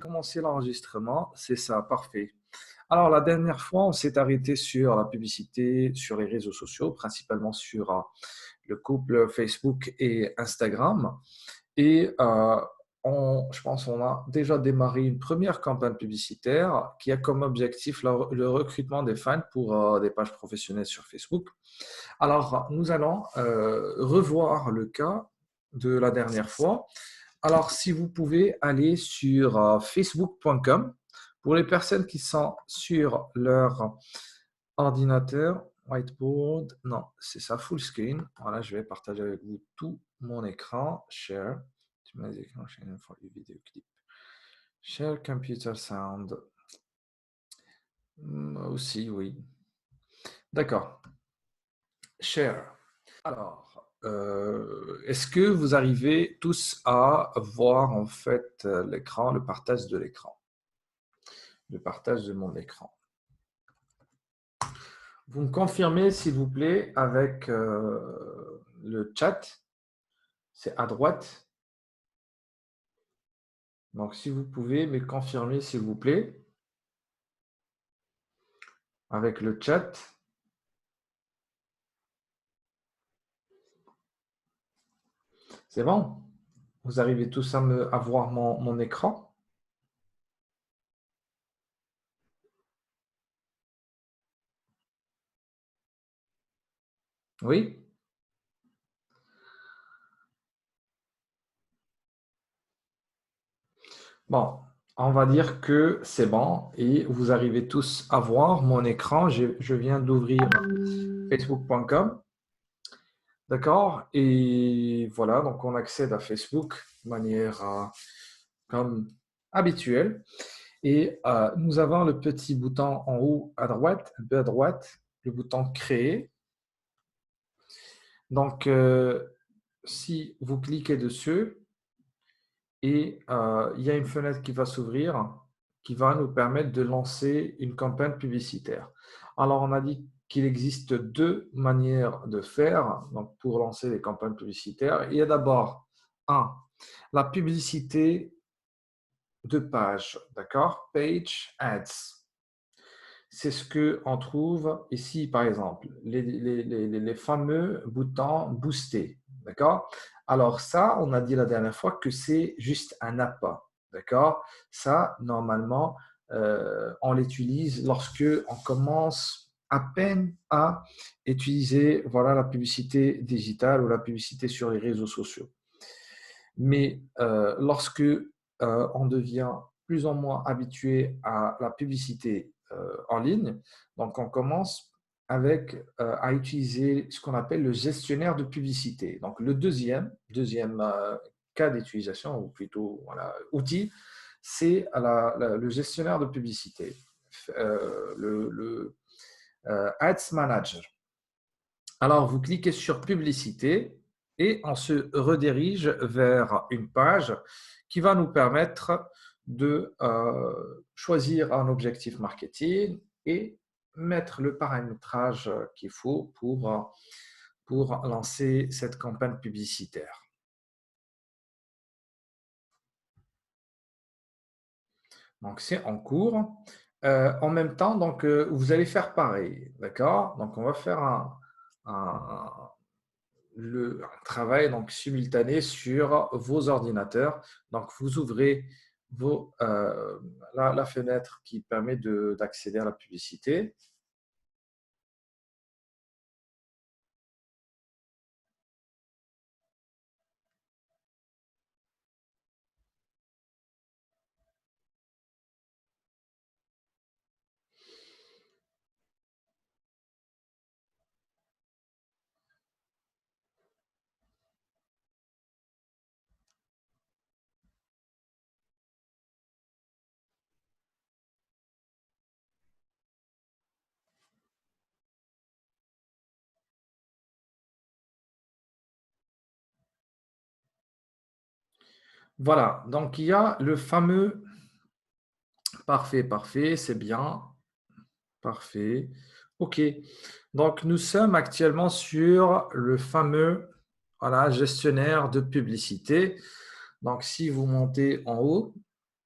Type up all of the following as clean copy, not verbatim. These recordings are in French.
Commencer l'enregistrement, c'est ça, parfait. Alors, la dernière fois, on s'est arrêté sur la publicité sur les réseaux sociaux, principalement sur le couple Facebook et Instagram. Et je pense qu'on a déjà démarré une première campagne publicitaire qui a comme objectif le recrutement des fans pour des pages professionnelles sur Facebook. Alors, nous allons revoir le cas de la dernière fois. Alors, si vous pouvez aller sur facebook.com, pour les personnes qui sont sur leur ordinateur, whiteboard, non, c'est ça, full screen. Voilà, je vais partager avec vous tout mon écran. Share, sharing for your video clip. Share computer sound. Aussi, oui. D'accord. Share. Alors, est-ce que vous arrivez tous à voir en fait l'écran, le partage de l'écran? Le partage de mon écran. Vous me confirmez, s'il vous plaît, avec le chat. C'est à droite. Donc, si vous pouvez me confirmer, s'il vous plaît, avec le chat. C'est bon? Vous arrivez tous à voir mon écran? Oui? Bon, on va dire que c'est bon et vous arrivez tous à voir mon écran. Je viens d'ouvrir facebook.com. D'accord? Et voilà, donc on accède à Facebook de manière comme habituelle. Et nous avons le petit bouton en haut à droite, un peu à droite, le bouton créer. Donc, si vous cliquez dessus, et il y a une fenêtre qui va s'ouvrir qui va nous permettre de lancer une campagne publicitaire. Alors, on a dit qu'il existe deux manières de faire donc pour lancer des campagnes publicitaires. Il y a d'abord, la publicité de page, d'accord? Page ads. C'est ce qu'on trouve ici, par exemple, les fameux boutons boostés, d'accord? Alors ça, on a dit la dernière fois que c'est juste un appât, d'accord? Ça, normalement, on l'utilise lorsque on commence à peine à utiliser voilà, la publicité digitale ou la publicité sur les réseaux sociaux. Mais lorsque on devient plus ou moins habitué à la publicité en ligne, donc on commence à utiliser ce qu'on appelle le gestionnaire de publicité. Donc le deuxième cas d'utilisation, ou plutôt voilà, outil, c'est le gestionnaire de publicité, le Ads Manager. Alors, vous cliquez sur publicité et on se redirige vers une page qui va nous permettre de choisir un objectif marketing et mettre le paramétrage qu'il faut pour lancer cette campagne publicitaire. Donc, c'est en cours. En même temps, donc, vous allez faire pareil, d'accord? Donc, on va faire un travail donc, simultané sur vos ordinateurs. Donc, vous ouvrez la fenêtre qui permet d'accéder à la publicité. Voilà, donc il y a le fameux parfait, parfait, c'est bien, parfait. OK, donc nous sommes actuellement sur le fameux voilà, gestionnaire de publicité. Donc si vous montez en haut,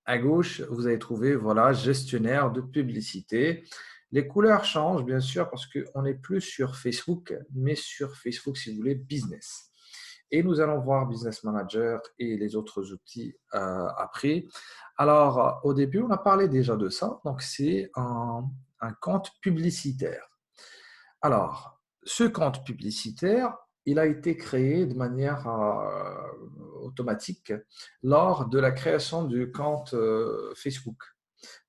à gauche, vous allez trouver voilà, gestionnaire de publicité. Les couleurs changent, bien sûr, parce qu'on n'est plus sur Facebook, mais sur Facebook, si vous voulez, business. Et nous allons voir Business Manager et les autres outils après. Alors, au début, on a parlé déjà de ça. Donc, c'est un compte publicitaire. Alors, ce compte publicitaire, il a été créé de manière automatique lors de la création du compte Facebook.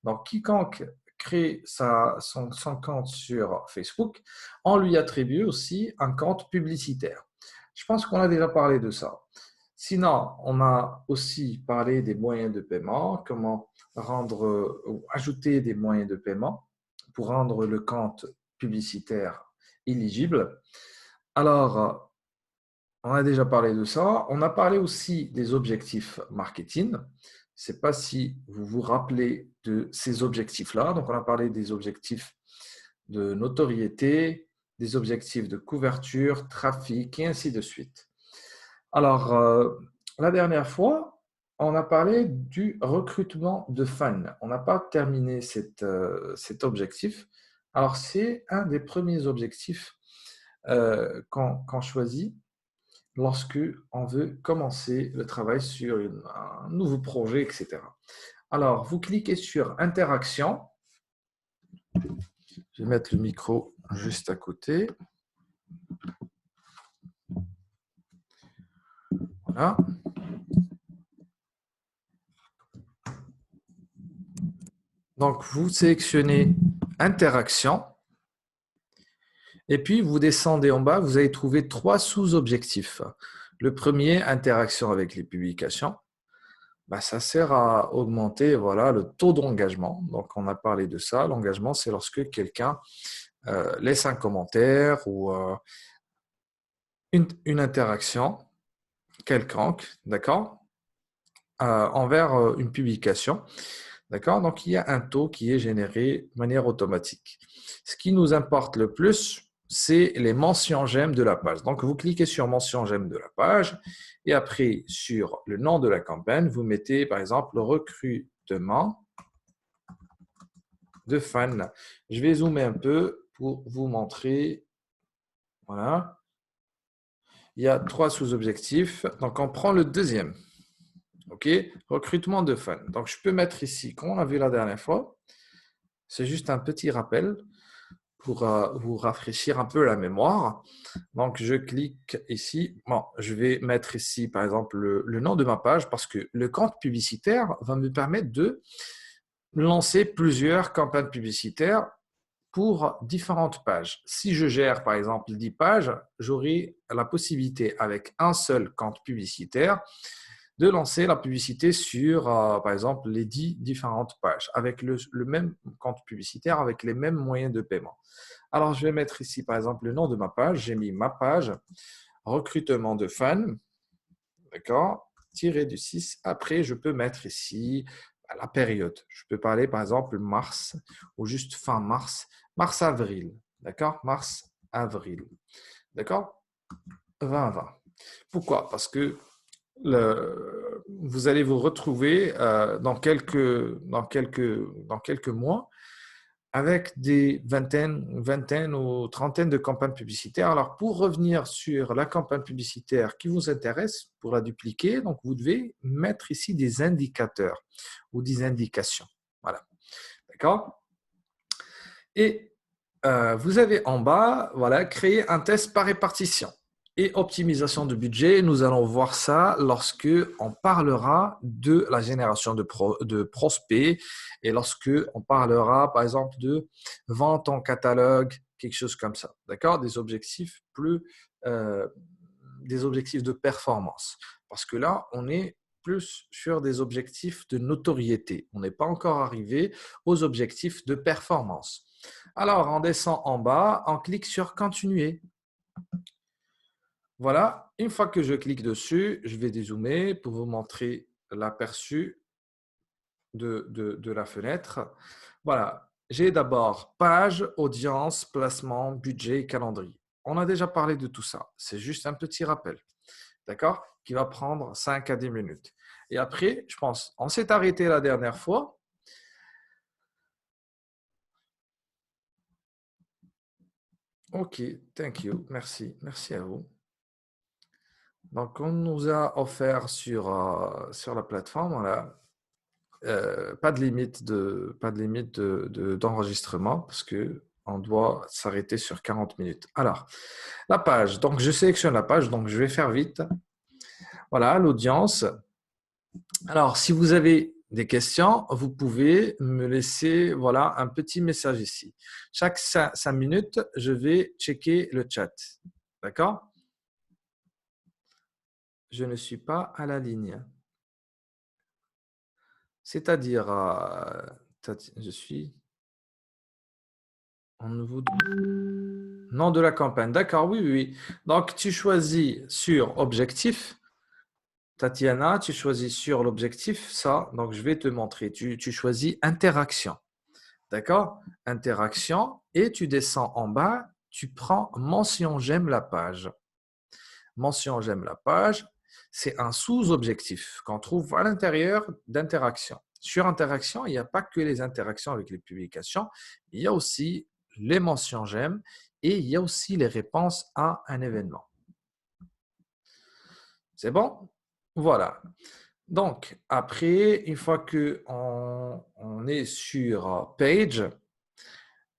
Donc, quiconque crée son compte sur Facebook, on lui attribue aussi un compte publicitaire. Je pense qu'on a déjà parlé de ça. Sinon, on a aussi parlé des moyens de paiement, comment rendre ou ajouter des moyens de paiement pour rendre le compte publicitaire éligible. Alors, on a déjà parlé de ça. On a parlé aussi des objectifs marketing. Je ne sais pas si vous vous rappelez de ces objectifs-là. Donc, on a parlé des objectifs de notoriété, des objectifs de couverture, trafic et ainsi de suite. Alors, la dernière fois, on a parlé du recrutement de fans. On n'a pas terminé cet objectif. Alors, c'est un des premiers objectifs qu'on choisit lorsque on veut commencer le travail sur un nouveau projet, etc. Alors, vous cliquez sur Interaction. Je vais mettre le micro juste à côté. Voilà. Donc, vous sélectionnez Interaction. Et puis, vous descendez en bas, vous allez trouver 3 sous-objectifs. Le premier, interaction avec les publications. Ça sert à augmenter voilà, le taux d'engagement. Donc, on a parlé de ça. L'engagement, c'est lorsque quelqu'un laisse un commentaire ou une interaction quelconque, d'accord, envers une publication. D'accord? Donc, il y a un taux qui est généré de manière automatique. Ce qui nous importe le plus, c'est les mentions j'aime de la page. Donc, vous cliquez sur mention j'aime de la page et après, sur le nom de la campagne, vous mettez par exemple le recrutement de fans. Je vais zoomer un peu pour vous montrer. Voilà. Il y a 3 sous-objectifs. Donc, on prend le deuxième. OK? Recrutement de fans. Donc, je peux mettre ici, comme on a vu la dernière fois, c'est juste un petit rappel pour vous rafraîchir un peu la mémoire. Donc, je clique ici. Bon, je vais mettre ici, par exemple, le nom de ma page parce que le compte publicitaire va me permettre de lancer plusieurs campagnes publicitaires pour différentes pages. Si je gère, par exemple, 10 pages, j'aurai la possibilité, avec un seul compte publicitaire, de lancer la publicité sur, par exemple, les 10 différentes pages, avec le même compte publicitaire, avec les mêmes moyens de paiement. Alors, je vais mettre ici, par exemple, le nom de ma page. J'ai mis ma page, recrutement de fans, d'accord, tiré du 6. Après, je peux mettre ici la période. Je peux parler, par exemple, mars ou juste fin mars, mars-avril, d'accord, mars-avril, d'accord, 2020. Pourquoi? Parce que vous allez vous retrouver dans quelques mois avec des vingtaines ou trentaines de campagnes publicitaires. Alors, pour revenir sur la campagne publicitaire qui vous intéresse, pour la dupliquer, donc vous devez mettre ici des indicateurs ou des indications. Voilà. D'accord? Et vous avez en bas, voilà, créer un test par répartition et optimisation de budget. Nous allons voir ça lorsque on parlera de la génération de prospects et lorsque on parlera, par exemple, de vente en catalogue, quelque chose comme ça. D'accord? Des objectifs des objectifs de performance. Parce que là, on est plus sur des objectifs de notoriété. On n'est pas encore arrivé aux objectifs de performance. Alors, on descend en bas, on clique sur continuer. Voilà, une fois que je clique dessus, je vais dézoomer pour vous montrer l'aperçu de la fenêtre. Voilà, j'ai d'abord page, audience, placement, budget, calendrier. On a déjà parlé de tout ça. C'est juste un petit rappel, d'accord, qui va prendre 5 à 10 minutes. Et après, je pense, on s'est arrêté la dernière fois. OK, thank you. Merci. Merci à vous. Donc, on nous a offert sur la plateforme, voilà, pas de limite d'enregistrement parce que on doit s'arrêter sur 40 minutes. Alors, la page. Donc, je sélectionne la page, donc je vais faire vite. Voilà, l'audience. Alors, si vous avez des questions, vous pouvez me laisser voilà, un petit message ici. Chaque 5 minutes, je vais checker le chat. D'accord? Je ne suis pas à la ligne. C'est-à-dire, je suis en nouveau nom de la campagne. D'accord, oui, oui, oui. Donc, tu choisis sur objectif. Tatiana, tu choisis sur l'objectif, ça. Donc, je vais te montrer. Tu choisis interaction. D'accord? Interaction. Et tu descends en bas. Tu prends mention j'aime la page. Mention j'aime la page. C'est un sous-objectif qu'on trouve à l'intérieur d'interaction. Sur interaction, il n'y a pas que les interactions avec les publications. Il y a aussi les mentions j'aime et il y a aussi les réponses à un événement. C'est bon? Voilà. Donc, après, une fois qu'on est sur page,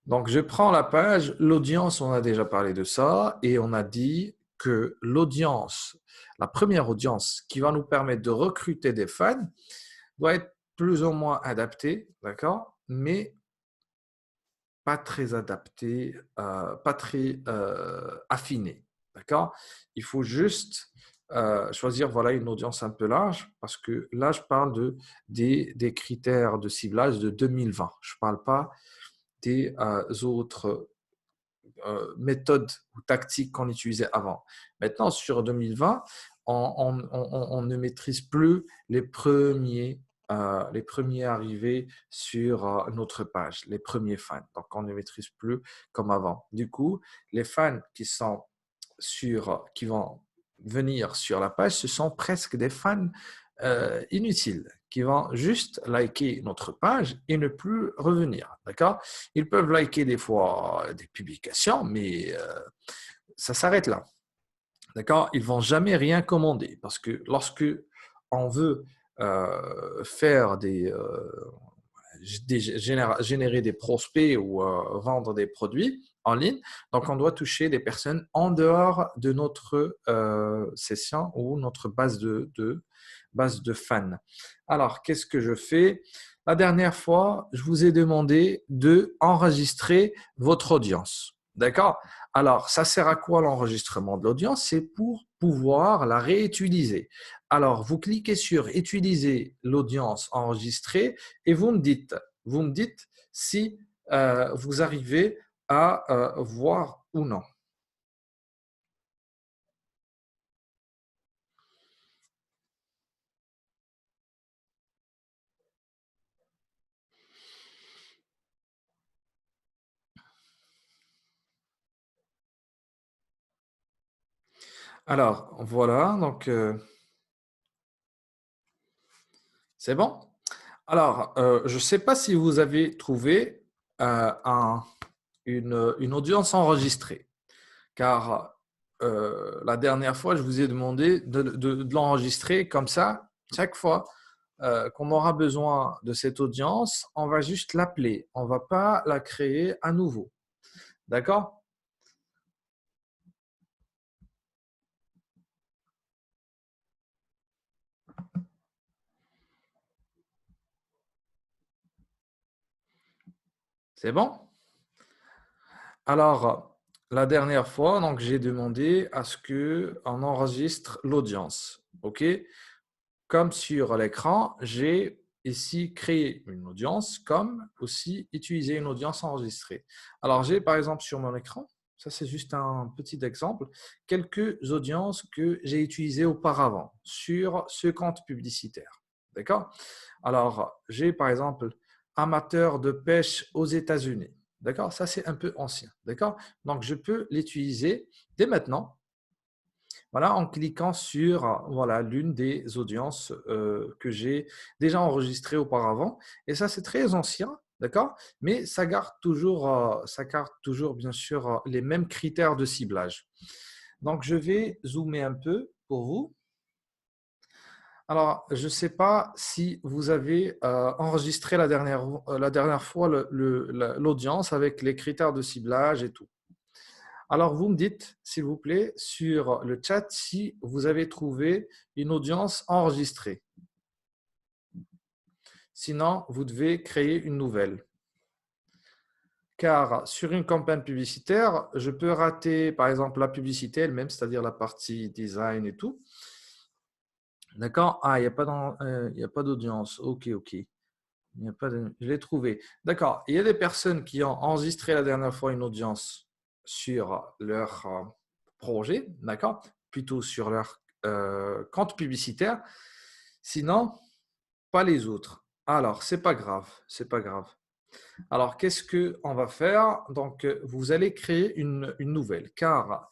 donc je prends la page, l'audience, on a déjà parlé de ça, et on a dit que l'audience, la première audience qui va nous permettre de recruter des fans, doit être plus ou moins adaptée, d'accord? Mais pas très adaptée, pas très affinée, d'accord? Il faut juste choisir voilà, une audience un peu large parce que là, je parle des critères de ciblage de 2020. Je ne parle pas des autres méthodes ou tactiques qu'on utilisait avant. Maintenant, sur 2020, on ne maîtrise plus les premiers arrivés sur notre page, les premiers fans. Donc, on ne maîtrise plus comme avant. Du coup, les fans qui vont venir sur la page, ce sont presque des fans inutiles qui vont juste liker notre page et ne plus revenir. D'accord? Ils peuvent liker des fois des publications, mais ça s'arrête là. D'accord? Ils ne vont jamais rien commander parce que lorsque on veut faire générer des prospects ou vendre des produits en ligne, donc on doit toucher des personnes en dehors de notre session ou notre base de fans. Alors, qu'est-ce que je fais? La dernière fois, je vous ai demandé de enregistrer votre audience. D'accord? Alors, ça sert à quoi l'enregistrement de l'audience? C'est pour pouvoir la réutiliser. Alors, vous cliquez sur utiliser l'audience enregistrée et vous me dites si vous arrivez à voir ou non. Alors, voilà, donc c'est bon. Alors, je ne sais pas si vous avez trouvé une audience enregistrée, car la dernière fois, je vous ai demandé de l'enregistrer comme ça. Chaque fois qu'on aura besoin de cette audience, on va juste l'appeler. On ne va pas la créer à nouveau. D'accord? C'est bon? Alors, la dernière fois, donc j'ai demandé à ce qu'on enregistre l'audience. OK? Comme sur l'écran, j'ai ici créé une audience, comme aussi utiliser une audience enregistrée. Alors, j'ai par exemple sur mon écran, ça c'est juste un petit exemple, quelques audiences que j'ai utilisées auparavant sur ce compte publicitaire. D'accord? Alors, j'ai par exemple amateur de pêche aux États-Unis. D'accord? Ça c'est un peu ancien. D'accord? Donc, je peux l'utiliser dès maintenant voilà, en cliquant sur voilà, l'une des audiences que j'ai déjà enregistrées auparavant. Et ça, c'est très ancien, d'accord? Mais ça garde toujours, bien sûr, les mêmes critères de ciblage. Donc, je vais zoomer un peu pour vous. Alors, je ne sais pas si vous avez enregistré la dernière fois l'audience avec les critères de ciblage et tout. Alors, vous me dites, s'il vous plaît, sur le chat si vous avez trouvé une audience enregistrée. Sinon, vous devez créer une nouvelle. Car sur une campagne publicitaire, je peux rater, par exemple, la publicité elle-même, c'est-à-dire la partie design et tout. D'accord? Ah, il n'y a pas d'audience. Ok, ok. Il n'y a pas de... Je l'ai trouvé. D'accord. Il y a des personnes qui ont enregistré la dernière fois une audience sur leur projet, d'accord? Plutôt sur leur compte publicitaire. Sinon, pas les autres. Alors, c'est pas grave, c'est pas grave. Alors, qu'est-ce qu'on va faire? Donc, vous allez créer une nouvelle, car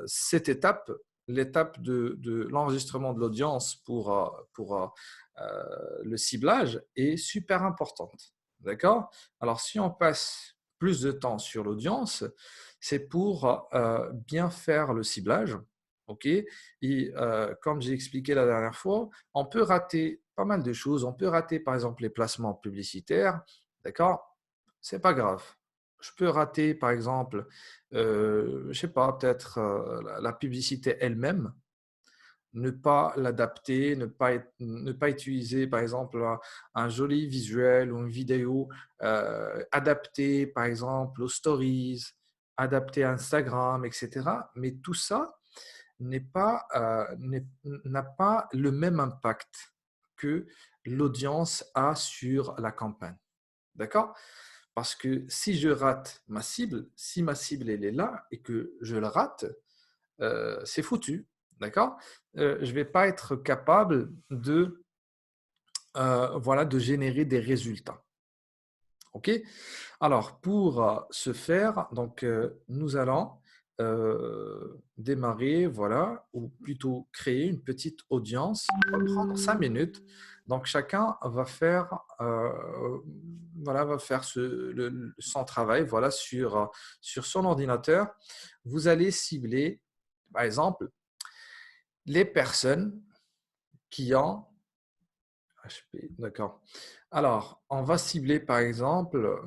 cette étape, l'étape de l'enregistrement de l'audience pour le ciblage est super importante. D'accord? Alors, si on passe plus de temps sur l'audience, c'est pour bien faire le ciblage. OK? Et comme j'ai expliqué la dernière fois, on peut rater pas mal de choses. On peut rater, par exemple, les placements publicitaires. D'accord? C'est pas grave. Je peux rater, par exemple, je sais pas, peut-être la publicité elle-même, ne pas l'adapter, ne pas utiliser, par exemple, un joli visuel ou une vidéo adaptée, par exemple, aux stories, adaptée à Instagram, etc. Mais tout ça n'a pas le même impact que l'audience a sur la campagne. D'accord? Parce que si je rate ma cible, si ma cible elle est là et que je le rate, c'est foutu. D'accord? Je ne vais pas être capable voilà, de générer des résultats. OK? Alors, pour ce faire, donc, nous allons démarrer, voilà, ou plutôt créer une petite audience. On va prendre 5 minutes. Donc, chacun va faire, voilà, va faire son travail voilà, sur son ordinateur. Vous allez cibler, par exemple, les personnes qui ont HP. D'accord. Alors, on va cibler, par exemple,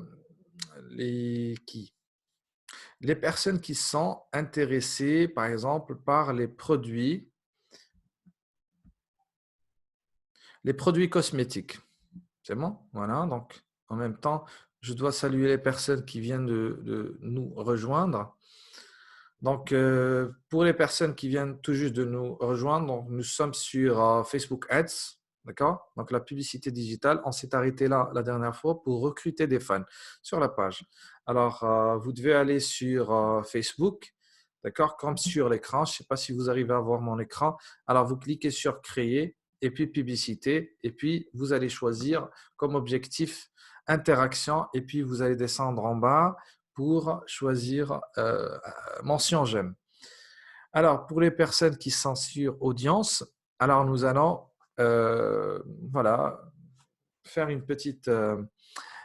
les qui? Les personnes qui sont intéressées, par exemple, par les produits cosmétiques. C'est bon? Voilà. Donc, en même temps, je dois saluer les personnes qui viennent de nous rejoindre. Donc, pour les personnes qui viennent tout juste de nous rejoindre, donc, nous sommes sur Facebook Ads. D'accord? Donc, la publicité digitale, on s'est arrêté là la dernière fois pour recruter des fans sur la page. Alors, vous devez aller sur Facebook, d'accord? Comme sur l'écran. Je ne sais pas si vous arrivez à voir mon écran. Alors, vous cliquez sur Créer et puis Publicité. Et puis, vous allez choisir comme objectif Interaction. Et puis, vous allez descendre en bas pour choisir mention j'aime. Alors, pour les personnes qui sont sur audience, alors nous allons voilà, faire une petite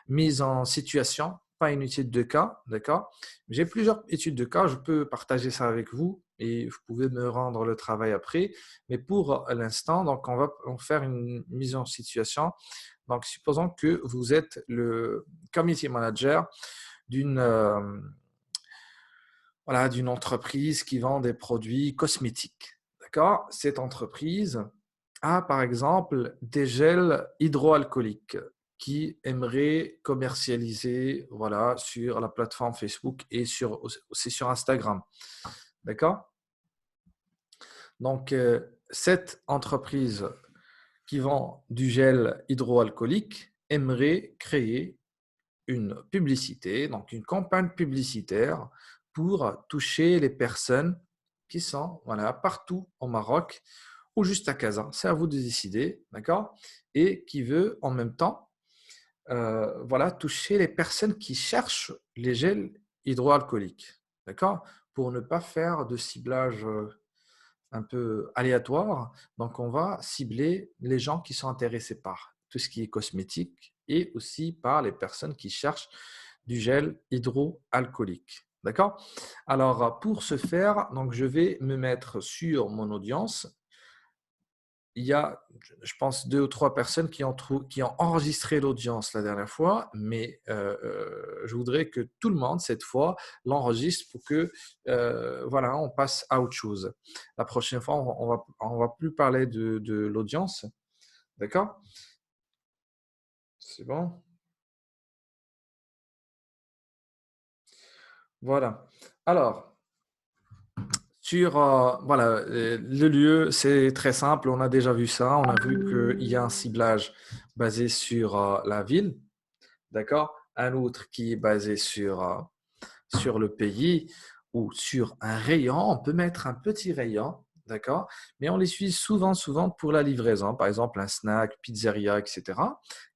mise en situation, pas une étude de cas, d'accord? J'ai plusieurs études de cas, je peux partager ça avec vous et vous pouvez me rendre le travail après. Mais pour l'instant, donc on va faire une mise en situation. Donc, supposons que vous êtes le community manager d'une voilà, d'une entreprise qui vend des produits cosmétiques. D'accord? Cette entreprise a par exemple des gels hydroalcooliques qui aimerait commercialiser voilà, sur la plateforme Facebook et aussi sur Instagram. D'accord? Donc, cette entreprise qui vend du gel hydroalcoolique aimerait créer une publicité, donc une campagne publicitaire pour toucher les personnes qui sont voilà, partout au Maroc ou juste à Casa. C'est à vous de décider, d'accord? Et qui veut en même temps voilà, toucher les personnes qui cherchent les gels hydroalcooliques, d'accord? Pour ne pas faire de ciblage un peu aléatoire. Donc, on va cibler les gens qui sont intéressés par tout ce qui est cosmétique et aussi par les personnes qui cherchent du gel hydroalcoolique. D'accord? Alors, pour ce faire, donc, je vais me mettre sur mon audience. Il y a, je pense, 2 ou 3 personnes qui ont enregistré l'audience la dernière fois, mais je voudrais que tout le monde, cette fois, l'enregistre pour que, voilà, on passe à autre chose. La prochaine fois, on va plus parler de l'audience. D'accord? C'est bon? Voilà. Alors, voilà, le lieu, c'est très simple. On a déjà vu ça. On a vu qu'il y a un ciblage basé sur la ville. D'accord? Un autre qui est basé sur le pays ou sur un rayon. On peut mettre un petit rayon, d'accord? Mais on les utilise souvent pour la livraison. Par exemple, un snack, pizzeria, etc.,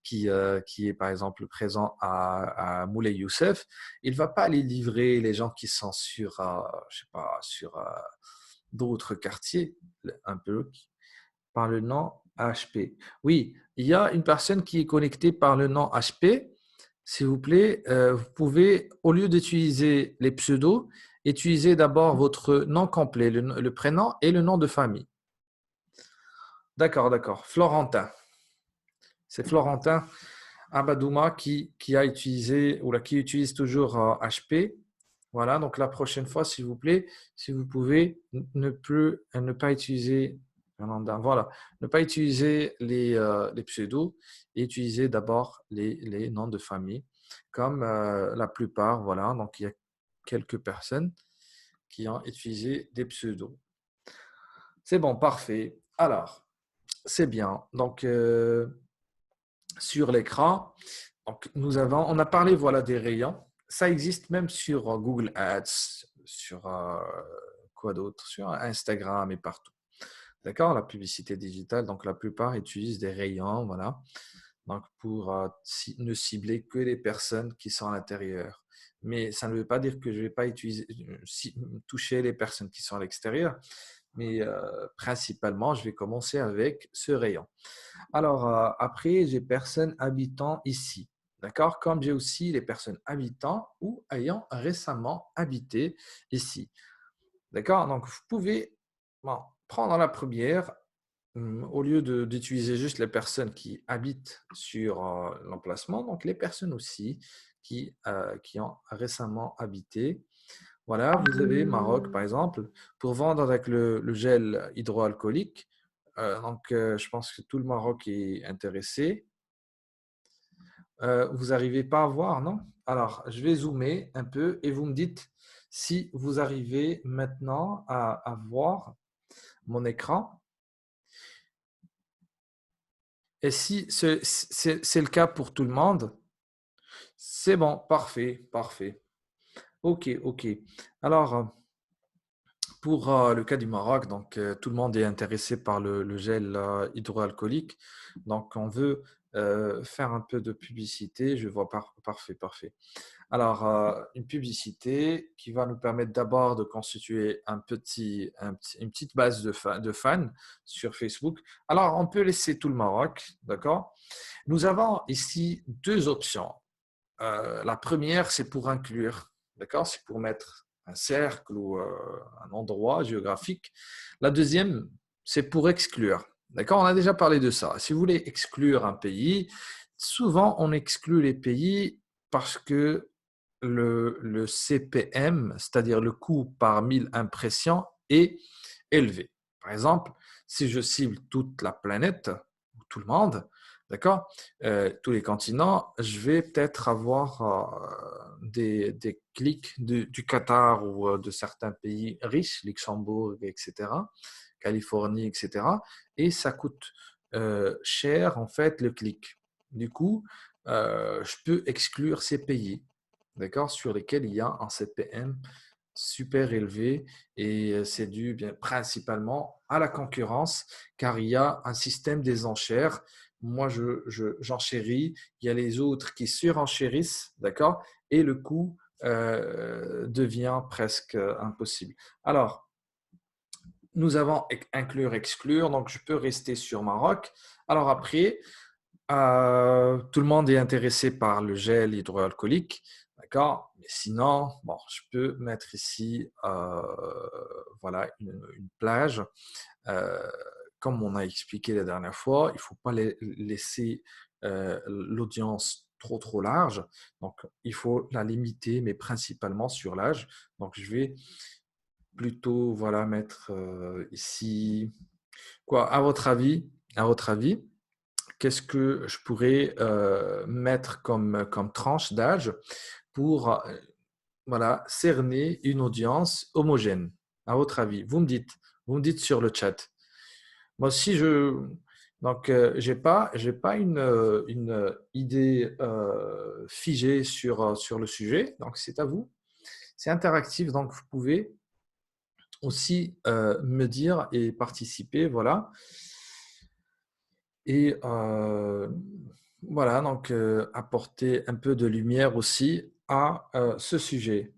qui est par exemple présent à Moulay Youssef. Il ne va pas aller livrer les gens qui sont sur, je sais pas, sur d'autres quartiers, un peu, par le nom HP. Oui, il y a une personne qui est connectée par le nom HP. S'il vous plaît, vous pouvez, au lieu d'utiliser les pseudos, utiliser d'abord votre nom complet, le prénom et le nom de famille. D'accord, d'accord. Florentin. C'est Florentin Abadouma qui a utilisé ou là, qui utilise toujours HP. Voilà, donc la prochaine fois, s'il vous plaît, si vous pouvez ne pas utiliser, voilà, ne pas utiliser les pseudos et utiliser d'abord les noms de famille, comme la plupart, voilà, donc il y a quelques personnes qui ont utilisé des pseudos. C'est bon, parfait. Alors, c'est bien. Donc, sur l'écran, donc, on a parlé voilà, des rayons. Ça existe même sur Google Ads, sur quoi d'autre, sur Instagram et partout. D'accord? La publicité digitale, donc la plupart utilisent des rayons, voilà. Donc pour ne cibler que les personnes qui sont à l'intérieur. Mais ça ne veut pas dire que je ne vais pas toucher les personnes qui sont à l'extérieur, mais principalement, je vais commencer avec ce rayon. Alors, après, j'ai personnes habitant ici. D'accord? Comme j'ai aussi les personnes habitant ou ayant récemment habité ici. D'accord? Donc, vous pouvez prendre la première, au lieu d'utiliser juste les personnes qui habitent sur l'emplacement, donc les personnes aussi qui ont récemment habité. Voilà, vous avez Maroc, par exemple, pour vendre avec le gel hydroalcoolique. Donc, je pense que tout le Maroc est intéressé. Vous n'arrivez pas à voir, non? Alors, je vais zoomer un peu et vous me dites si vous arrivez maintenant à voir mon écran. Et si c'est le cas pour tout le monde, c'est bon, parfait, parfait. Ok, ok. Alors, pour le cas du Maroc, donc tout le monde est intéressé par le gel hydroalcoolique. Donc, on veut faire un peu de publicité. Je vois parfait, parfait. Alors, une publicité qui va nous permettre d'abord de constituer une petite base de fans sur Facebook. Alors, on peut laisser tout le Maroc, d'accord? Nous avons ici 2 options. La première, c'est pour inclure, d'accord? C'est pour mettre un cercle ou un endroit géographique. La deuxième, c'est pour exclure. D'accord? On a déjà parlé de ça. Si vous voulez exclure un pays, souvent on exclut les pays parce que le CPM, c'est-à-dire le coût par 1000 impressions, est élevé. Par exemple, si je cible toute la planète, ou tout le monde, d'accord, tous les continents, je vais peut-être avoir des clics du Qatar ou de certains pays riches, Luxembourg, etc., Californie, etc., et ça coûte cher en fait le clic. Du coup, je peux exclure ces pays, d'accord, sur lesquels il y a un CPM super élevé et c'est dû bien principalement à la concurrence car il y a un système des enchères. Moi, j'enchéris, il y a les autres qui surenchérissent, d'accord, et le coût devient presque impossible. Alors, nous avons inclure, exclure, donc je peux rester sur Maroc. Alors après, tout le monde est intéressé par le gel hydroalcoolique, d'accord? Mais sinon, bon, je peux mettre ici voilà, une plage. Euh, Comme on a expliqué la dernière fois, il ne faut pas laisser l'audience trop large. Donc, il faut la limiter, mais principalement sur l'âge. Donc, je vais plutôt voilà, mettre ici. Quoi, à votre avis, qu'est-ce que je pourrais mettre comme tranche d'âge pour voilà, cerner une audience homogène, à votre avis? Vous me dites sur le chat. Moi aussi, donc, j'ai pas une idée figée sur le sujet, donc c'est à vous. C'est interactif, donc vous pouvez aussi me dire et participer, voilà. Et voilà, donc apporter un peu de lumière aussi à ce sujet.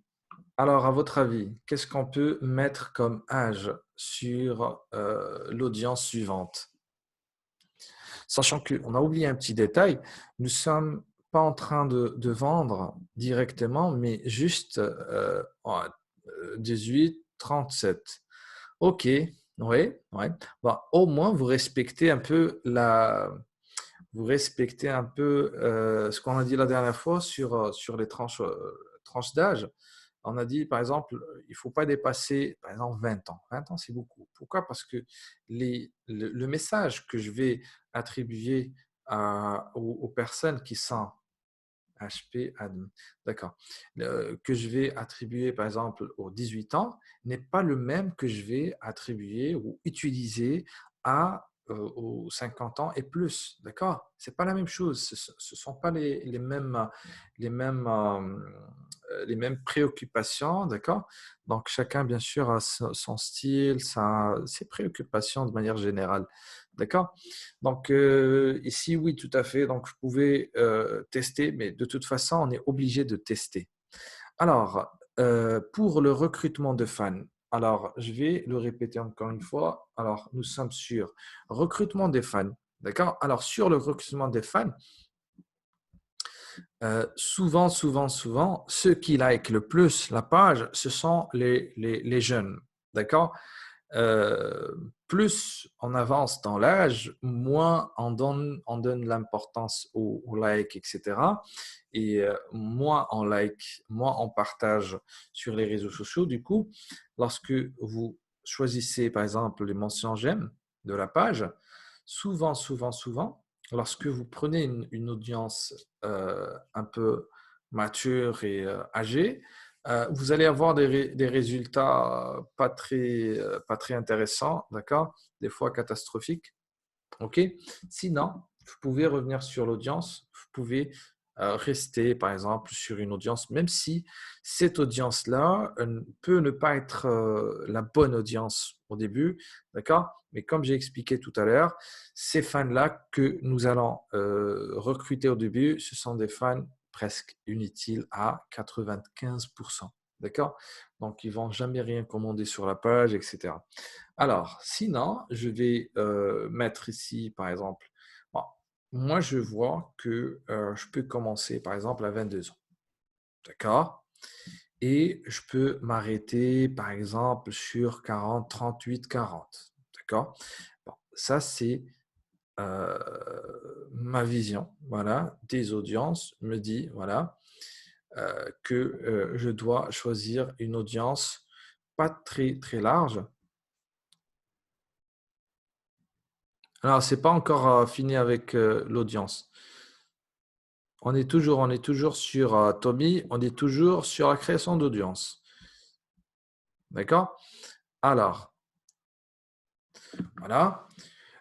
Alors, à votre avis, qu'est-ce qu'on peut mettre comme âge sur l'audience suivante? Sachant qu'on a oublié un petit détail, nous ne sommes pas en train de vendre directement, mais juste 18-37. Ok, oui, ouais. Bon, au moins, vous respectez un peu ce qu'on a dit la dernière fois sur les tranches d'âge. On a dit, par exemple, il ne faut pas dépasser, par exemple, 20 ans. 20 ans, c'est beaucoup. Pourquoi? Parce que le message que je vais attribuer aux personnes qui sont HP admin, d'accord, que je vais attribuer, par exemple, aux 18 ans, n'est pas le même que je vais attribuer ou utiliser aux 50 ans et plus, d'accord? C'est pas la même chose, ce sont pas les mêmes, les mêmes préoccupations, d'accord? Donc, chacun, bien sûr, a son style, ses préoccupations de manière générale, d'accord? Donc, ici, oui, tout à fait. Donc, vous pouvez tester, mais de toute façon, on est obligé de tester. Alors, pour le recrutement de fans, alors, je vais le répéter encore une fois. Alors, nous sommes sur recrutement des fans. D'accord? Alors, sur le recrutement des fans, souvent, ceux qui like le plus la page, ce sont les jeunes. D'accord? Euh, Plus on avance dans l'âge, moins on donne l'importance au like, etc. Et moins on like, moins on partage sur les réseaux sociaux. Du coup, lorsque vous choisissez, par exemple, les mentions j'aime de la page, souvent, lorsque vous prenez une audience un peu mature et âgée, vous allez avoir des résultats pas très intéressants, d'accord? Des fois catastrophiques. OK? Sinon, vous pouvez revenir sur l'audience. Vous pouvez rester, par exemple, sur une audience, même si cette audience-là peut ne pas être la bonne audience au début, d'accord? Mais comme j'ai expliqué tout à l'heure, ces fans-là que nous allons recruter au début, ce sont des fans presque inutiles à 95%. D'accord? Donc, ils ne vont jamais rien commander sur la page, etc. Alors, sinon, je vais mettre ici, par exemple, bon, moi, je vois que je peux commencer, par exemple, à 22 ans. D'accord? Et je peux m'arrêter, par exemple, sur 40, 38, 40. D'accord? Bon, ça, c'est ma vision, voilà, des audiences me dit, voilà, que je dois choisir une audience pas très large. Alors, c'est pas encore fini avec l'audience. On est toujours sur Tommy, on est toujours sur la création d'audience. D'accord? Alors, voilà.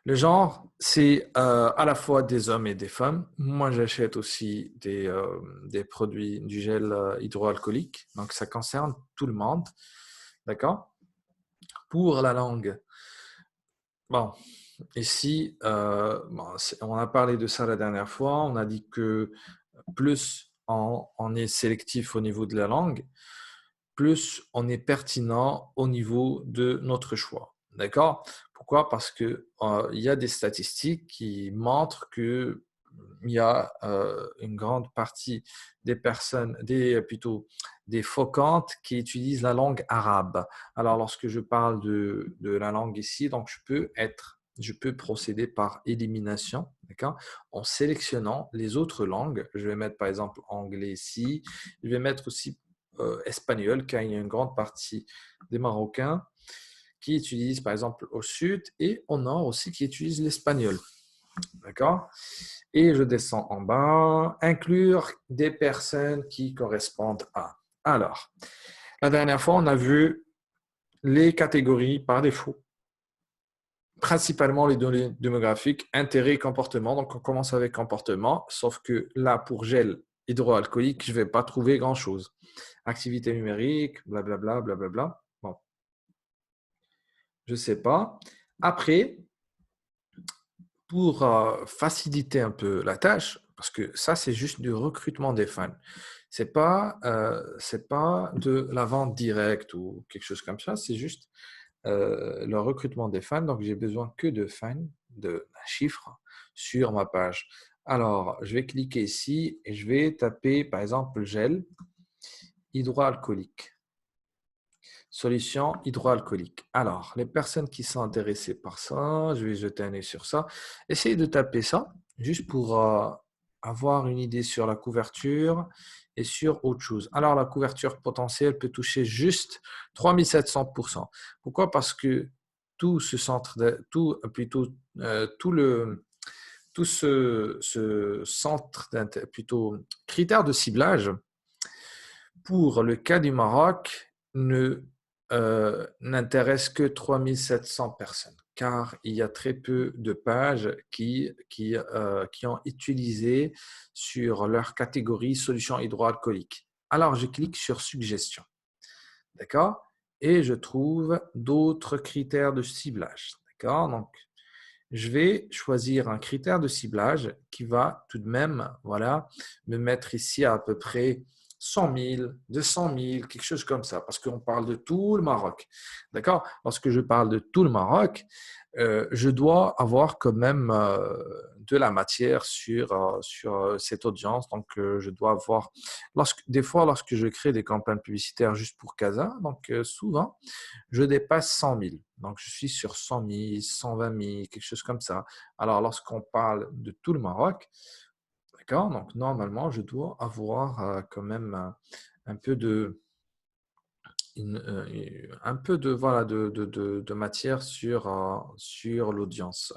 Le genre, c'est à la fois des hommes et des femmes. Moi, j'achète aussi des produits du gel hydroalcoolique. Donc, ça concerne tout le monde. D'accord? Pour la langue, bon, ici, on a parlé de ça la dernière fois. On a dit que plus on est sélectif au niveau de la langue, plus on est pertinent au niveau de notre choix. D'accord? Pourquoi? Parce que il y a des statistiques qui montrent que il y a une grande partie des personnes, plutôt des faucantes qui utilisent la langue arabe. Alors, lorsque je parle de la langue ici, donc je peux procéder par élimination, d'accord, en sélectionnant les autres langues. Je vais mettre par exemple anglais ici. Je vais mettre aussi espagnol, car il y a une grande partie des Marocains qui utilisent par exemple au sud et au nord aussi qui utilisent l'espagnol. D'accord? Et je descends en bas, inclure des personnes qui correspondent à. Alors, la dernière fois, on a vu les catégories par défaut, principalement les données démographiques, intérêt et comportement. Donc, on commence avec comportement, sauf que là, pour gel hydroalcoolique, je ne vais pas trouver grand-chose. Activité numérique, blablabla, blablabla. Bon, je ne sais pas. Après, pour faciliter un peu la tâche, parce que ça, c'est juste du recrutement des fans. C'est pas de la vente directe ou quelque chose comme ça, c'est juste le recrutement des fans. Donc, j'ai besoin que de fans, d'un chiffre sur ma page. Alors, je vais cliquer ici et je vais taper, par exemple, gel hydroalcoolique. Solution hydroalcoolique. Alors, les personnes qui sont intéressées par ça, je vais jeter un œil sur ça. Essayez de taper ça, juste pour avoir une idée sur la couverture et sur autre chose. Alors, la couverture potentielle peut toucher juste 3700%. Pourquoi? Parce que tout ce centre, plutôt tout ce centre, plutôt critère de ciblage, pour le cas du Maroc, n'intéresse que 3700 personnes, car il y a très peu de pages qui ont utilisé sur leur catégorie solution hydroalcoolique. Alors, je clique sur suggestion, d'accord? Et je trouve d'autres critères de ciblage, d'accord? Donc, je vais choisir un critère de ciblage qui va tout de même, voilà, me mettre ici à peu près 100 000, 200 000, quelque chose comme ça, parce qu'on parle de tout le Maroc. D'accord? Lorsque je parle de tout le Maroc, je dois avoir quand même de la matière sur cette audience. Donc, je dois avoir, des fois, lorsque je crée des campagnes publicitaires juste pour Casa, donc souvent, je dépasse 100 000. Donc, je suis sur 100 000, 120 000, quelque chose comme ça. Alors, lorsqu'on parle de tout le Maroc, d'accord, donc normalement, je dois avoir quand même un peu de, un peu de, voilà, de matière sur l'audience.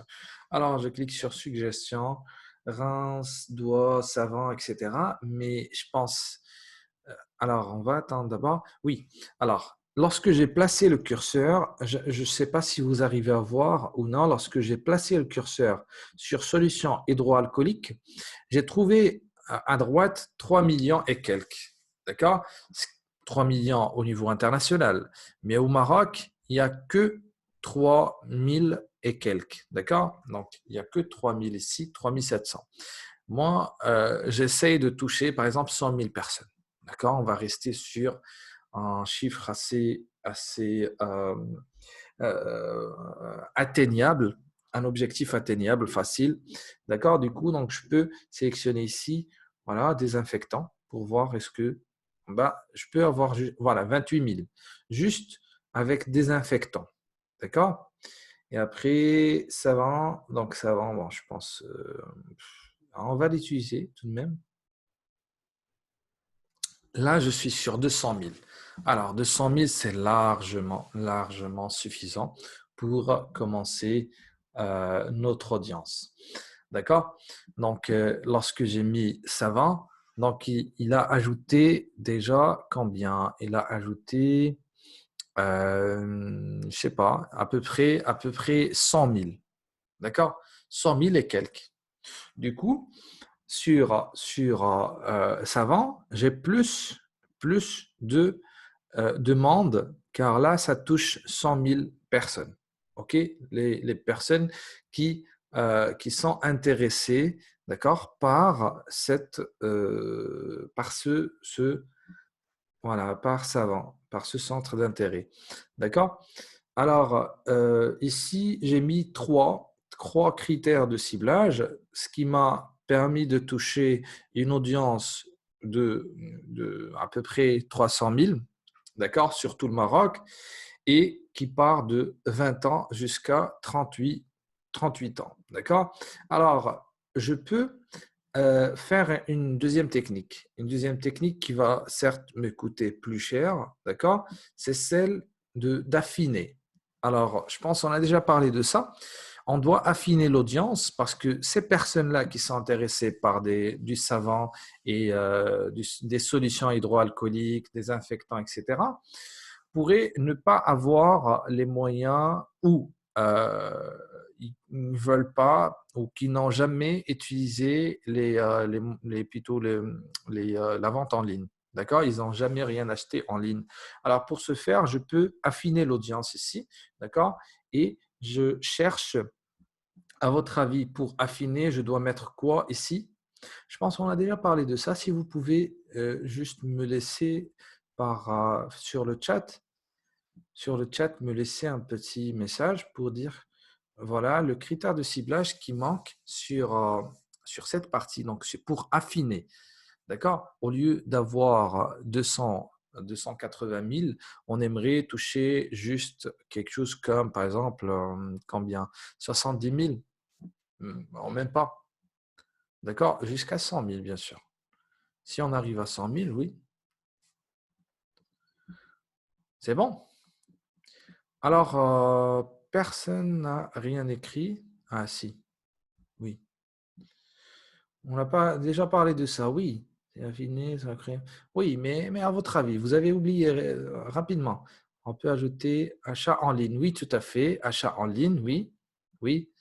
Alors, je clique sur suggestion, rince, doigt, savon, etc. Mais je pense, alors, on va attendre d'abord. Oui, alors, lorsque j'ai placé le curseur, je ne sais pas si vous arrivez à voir ou non, lorsque j'ai placé le curseur sur solution hydroalcoolique, j'ai trouvé à droite 3 millions et quelques. D'accord? 3 millions au niveau international. Mais au Maroc, il n'y a que 3 000 et quelques. D'accord? Donc, il n'y a que 3 000 ici, 3 700. Moi, j'essaye de toucher, par exemple, 100 000 personnes. D'accord? On va rester sur un chiffre assez atteignable, un objectif atteignable, facile. D'accord? Du coup, donc, je peux sélectionner ici, voilà, désinfectant pour voir est-ce que, bah, je peux avoir, voilà, 28 000, juste avec désinfectant. D'accord? Et après, savon, donc savon, bon, je pense, on va l'utiliser tout de même. Là, je suis sur 200 000. Alors, 200 000, c'est largement suffisant pour commencer notre audience. D'accord? Donc, lorsque j'ai mis savant, donc il a ajouté déjà combien? Il a ajouté, je sais pas, à peu près 100 000. D'accord? 100 000 et quelques. Du coup, sur Savant, j'ai plus de demandes, car là, ça touche 100 000 personnes. OK? Les personnes qui sont intéressées, d'accord, par voilà, par Savant, par ce centre d'intérêt. D'accord? Alors, ici, j'ai mis trois critères de ciblage, ce qui m'a permis de toucher une audience de à peu près 300 000, d'accord, sur tout le Maroc, et qui part de 20 ans jusqu'à 38 ans, d'accord. Alors, je peux faire une deuxième technique qui va certes me coûter plus cher, d'accord, c'est celle d'affiner. Alors, je pense qu'on a déjà parlé de ça. On doit affiner l'audience parce que ces personnes-là qui sont intéressées par du savon et des solutions hydroalcooliques, des infectants, etc., pourraient ne pas avoir les moyens ou ils ne veulent pas ou qui n'ont jamais utilisé plutôt la vente en ligne. D'accord? Ils n'ont jamais rien acheté en ligne. Alors, pour ce faire, je peux affiner l'audience ici. D'accord? Et je cherche, à votre avis, pour affiner, je dois mettre quoi ici? Je pense qu'on a déjà parlé de ça. Si vous pouvez juste me laisser sur le chat, me laisser un petit message pour dire, voilà, le critère de ciblage qui manque sur cette partie. Donc, c'est pour affiner. D'accord? Au lieu d'avoir 280 000, on aimerait toucher juste quelque chose comme, par exemple, combien? 70 000? Même pas. D'accord? Jusqu'à 100 000, bien sûr. Si on arrive à 100 000, oui, c'est bon. Alors, personne n'a rien écrit. Ah, si, oui. On n'a pas déjà parlé de ça, oui. C'est affiné, ça crée. Oui, mais à votre avis, vous avez oublié rapidement. On peut ajouter achat en ligne. Oui, tout à fait. Achat en ligne, oui. Oui.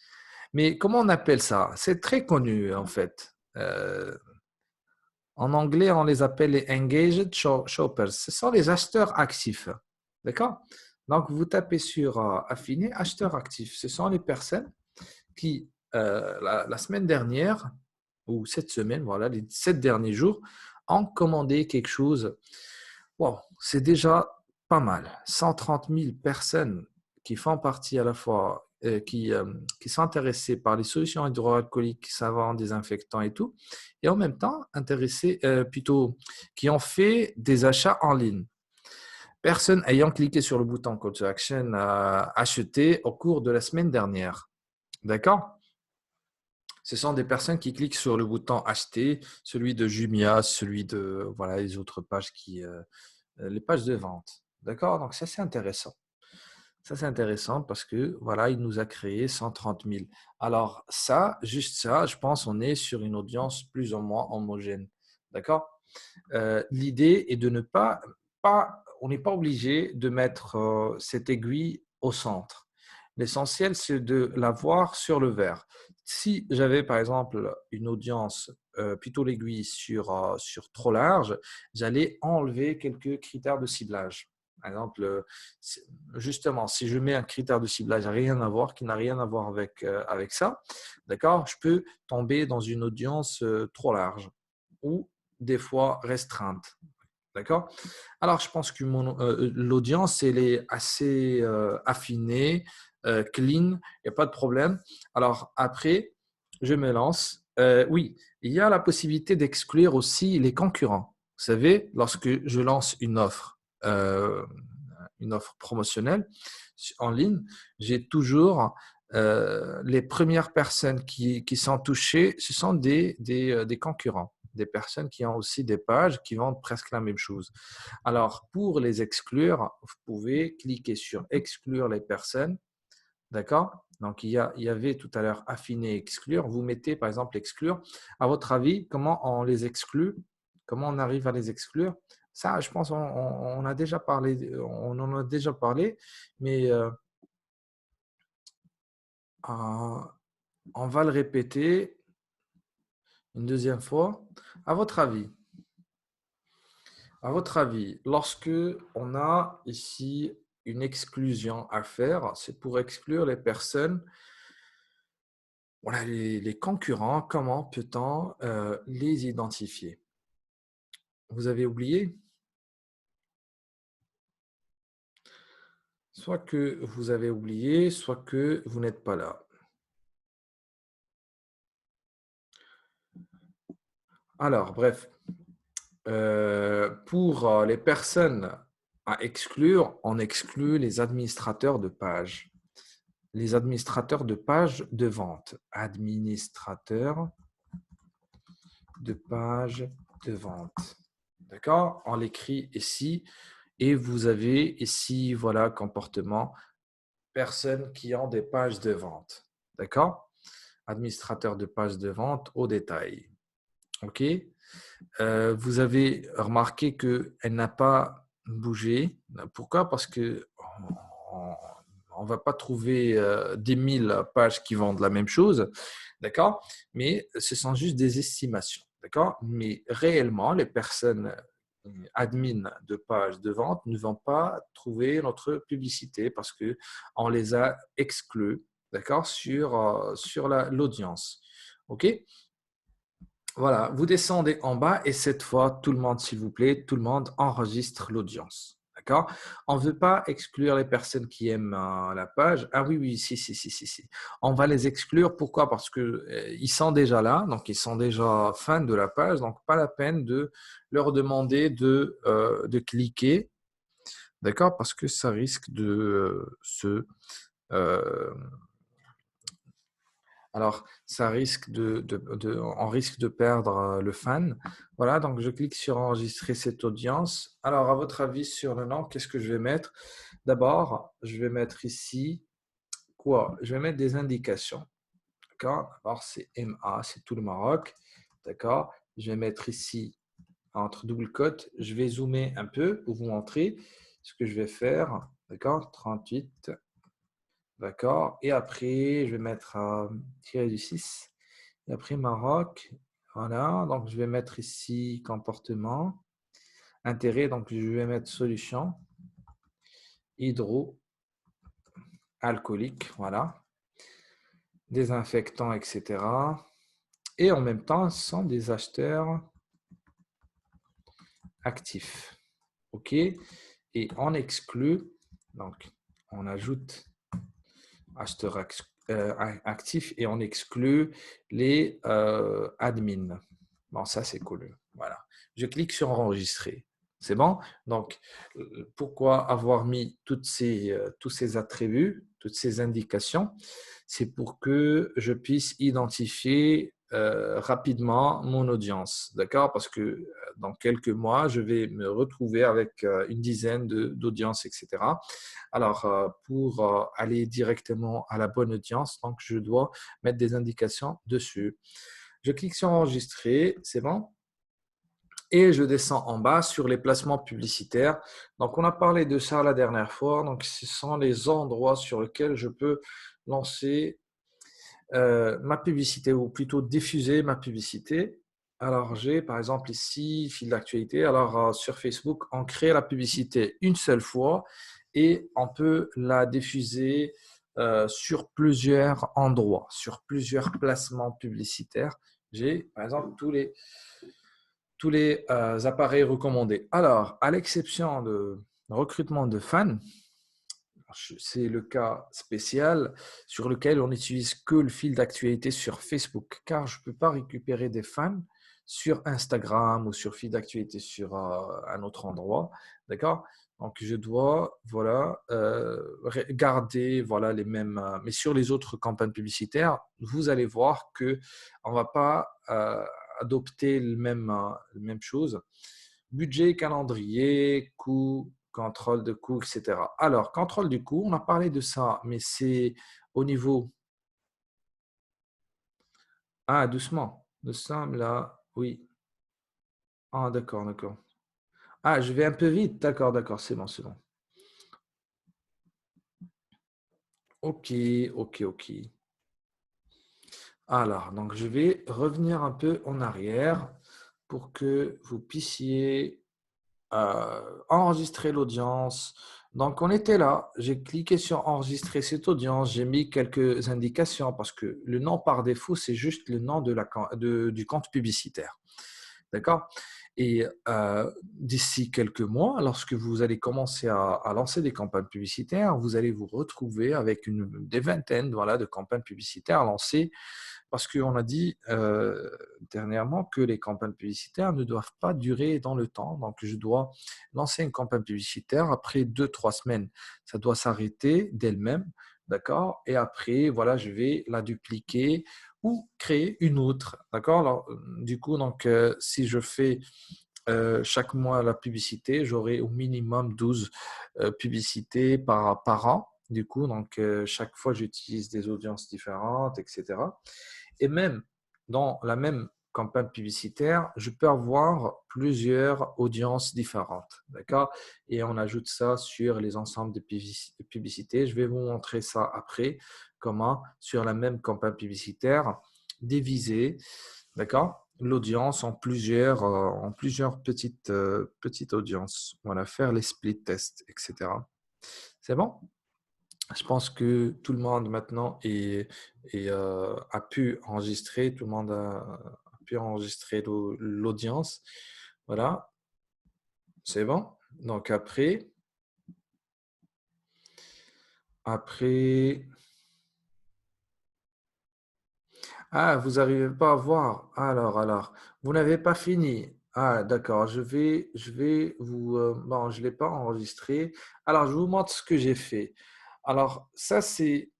Mais comment on appelle ça? C'est très connu, en fait. En anglais, on les appelle les engaged shoppers. Ce sont les acheteurs actifs. D'accord? Donc, vous tapez sur affiner, acheteurs actifs. Ce sont les personnes qui, la semaine dernière, ou cette semaine, voilà, les 7 derniers jours, ont commandé quelque chose. Wow, c'est déjà pas mal. 130 000 personnes qui font partie à la fois, qui sont intéressées par les solutions hydroalcooliques, savants, désinfectants et tout, et en même temps intéressées, plutôt, qui ont fait des achats en ligne. Personnes ayant cliqué sur le bouton Call to Action acheté au cours de la semaine dernière. D'accord? Ce sont des personnes qui cliquent sur le bouton acheter, celui de Jumia, celui de voilà les autres pages les pages de vente. D'accord? Donc ça c'est intéressant. Ça c'est intéressant parce que voilà, il nous a créé 130 000. Alors ça, juste ça, je pense on est sur une audience plus ou moins homogène. D'accord? L'idée est de ne pas on n'est pas obligé de mettre cette aiguille au centre. L'essentiel, c'est de la voir sur le verre. Si j'avais par exemple une audience, plutôt l'aiguille sur trop large, j'allais enlever quelques critères de ciblage. Par exemple, justement, si je mets un critère de ciblage qui n'a rien à voir avec ça, d'accord, je peux tomber dans une audience trop large ou des fois restreinte. D'accord? Alors, je pense que l'audience, elle est assez affinée, clean, il n'y a pas de problème. Alors, après, je me lance. Oui, il y a la possibilité d'exclure aussi les concurrents. Vous savez, lorsque je lance une offre promotionnelle en ligne, j'ai toujours les premières personnes qui sont touchées, ce sont des concurrents, des personnes qui ont aussi des pages qui vendent presque la même chose. Alors, pour les exclure, vous pouvez cliquer sur exclure les personnes. D'accord? Donc, il y avait tout à l'heure affiner, exclure. Vous mettez par exemple exclure. À votre avis, comment on les exclut? Comment on arrive à les exclure? Ça, je pense, on a déjà parlé, on en a déjà parlé, mais euh, on va le répéter une deuxième fois. À votre avis, lorsque on a ici une exclusion à faire, c'est pour exclure les personnes, voilà, les concurrents, comment peut-on les identifier? Vous avez oublié? Soit que vous avez oublié, soit que vous n'êtes pas là. Alors, bref, pour les personnes à exclure, on exclut les administrateurs de page. Les administrateurs de page de vente. Administrateurs de page de vente. D'accord? On l'écrit ici et vous avez ici, voilà, comportement, personnes qui ont des pages de vente. D'accord? Administrateur de page de vente au détail. OK? Vous avez remarqué qu'elle n'a pas bougé. Pourquoi? Parce que on ne va pas trouver des 1000 pages qui vendent la même chose, d'accord? Mais ce sont juste des estimations, d'accord? Mais réellement, les personnes admin de pages de vente ne vont pas trouver notre publicité parce qu'on les a exclus, d'accord, sur l'audience. OK? Voilà, vous descendez en bas et cette fois, tout le monde, s'il vous plaît, tout le monde enregistre l'audience. D'accord? On ne veut pas exclure les personnes qui aiment la page. Ah oui, oui, si. On va les exclure. Pourquoi? Parce que ils sont déjà là, donc ils sont déjà fans de la page, donc pas la peine de leur demander de cliquer. D'accord? Parce que ça risque euh, alors, ça risque on risque de perdre le fan. Voilà, donc je clique sur enregistrer cette audience. Alors, à votre avis, sur le nom, qu'est-ce que je vais mettre? D'abord, je vais mettre ici quoi? Je vais mettre des indications. D'accord? Alors, c'est MA, c'est tout le Maroc. D'accord? Je vais mettre ici entre double cote. Je vais zoomer un peu pour vous montrer ce que je vais faire. D'accord? 38. D'accord. Et après, je vais mettre tiré du 6. Et après, Maroc. Voilà. Donc, je vais mettre ici comportement. Intérêt. Donc, je vais mettre solution. Hydroalcoolique. Voilà. Désinfectant, etc. Et en même temps, ce sont des acheteurs actifs. OK. Et on exclut. Donc, on ajoute acheteur actif et on exclut les admins. Bon, ça, c'est cool. Voilà. Je clique sur enregistrer. C'est bon? Donc, pourquoi avoir mis tous ces attributs, toutes ces indications? C'est pour que je puisse identifier rapidement mon audience. D'accord? Parce que dans quelques mois, je vais me retrouver avec une dizaine d'audiences, etc. Alors, pour aller directement à la bonne audience, donc je dois mettre des indications dessus. Je clique sur enregistrer, c'est bon? Et je descends en bas sur les placements publicitaires. Donc, on a parlé de ça la dernière fois. Donc, ce sont les endroits sur lesquels je peux lancer ma publicité ou plutôt diffuser ma publicité. Alors, j'ai par exemple ici, fil d'actualité. Alors, sur Facebook, on crée la publicité une seule fois et on peut la diffuser sur plusieurs endroits, sur plusieurs placements publicitaires. J'ai par exemple tous les appareils recommandés. Alors, à l'exception de recrutement de fans, c'est le cas spécial sur lequel on n'utilise que le fil d'actualité sur Facebook, car je ne peux pas récupérer des fans sur Instagram ou sur fil d'actualité sur un autre endroit. D'accord? Donc, je dois voilà, garder voilà, les mêmes. Mais sur les autres campagnes publicitaires, vous allez voir qu'on ne va pas adopter la même chose. Budget, calendrier, coût, contrôle de coût, etc. Alors, contrôle du coût, on a parlé de ça, mais c'est au niveau… Ah, doucement. Nous sommes là, oui. Ah, d'accord. Ah, je vais un peu vite. D'accord, c'est bon, c'est bon. Ok. Alors, donc je vais revenir un peu en arrière pour que vous puissiez enregistrer l'audience. Donc, on était là. J'ai cliqué sur enregistrer cette audience. J'ai mis quelques indications parce que le nom par défaut, c'est juste le nom du compte publicitaire. D'accord? Et d'ici quelques mois, lorsque vous allez commencer à lancer des campagnes publicitaires, vous allez vous retrouver avec des vingtaines, voilà, de campagnes publicitaires lancées parce qu'on a dit dernièrement que les campagnes publicitaires ne doivent pas durer dans le temps. Donc, je dois lancer une campagne publicitaire après 2, 3 semaines. Ça doit s'arrêter d'elle-même, d'accord? Et après, voilà, je vais la dupliquer ou créer une autre, d'accord? Alors, du coup, donc, si je fais chaque mois la publicité, j'aurai au minimum 12 publicités par an. Du coup, donc, chaque fois, j'utilise des audiences différentes, etc. Et même dans la même campagne publicitaire, je peux avoir plusieurs audiences différentes. D'accord? Et on ajoute ça sur les ensembles de publicités. Je vais vous montrer ça après, comment sur la même campagne publicitaire, diviser, d'accord? L'audience en plusieurs petites audiences. Voilà, faire les split tests, etc. C'est bon? Je pense que tout le monde maintenant a pu enregistrer, tout le monde a pu enregistrer l'audience. Voilà, c'est bon. Donc après, ah, vous n'arrivez pas à voir. Alors, vous n'avez pas fini. Ah, d'accord. Je vais vous, bon, je l'ai pas enregistré. Alors, je vous montre ce que j'ai fait. Alors, ça c'est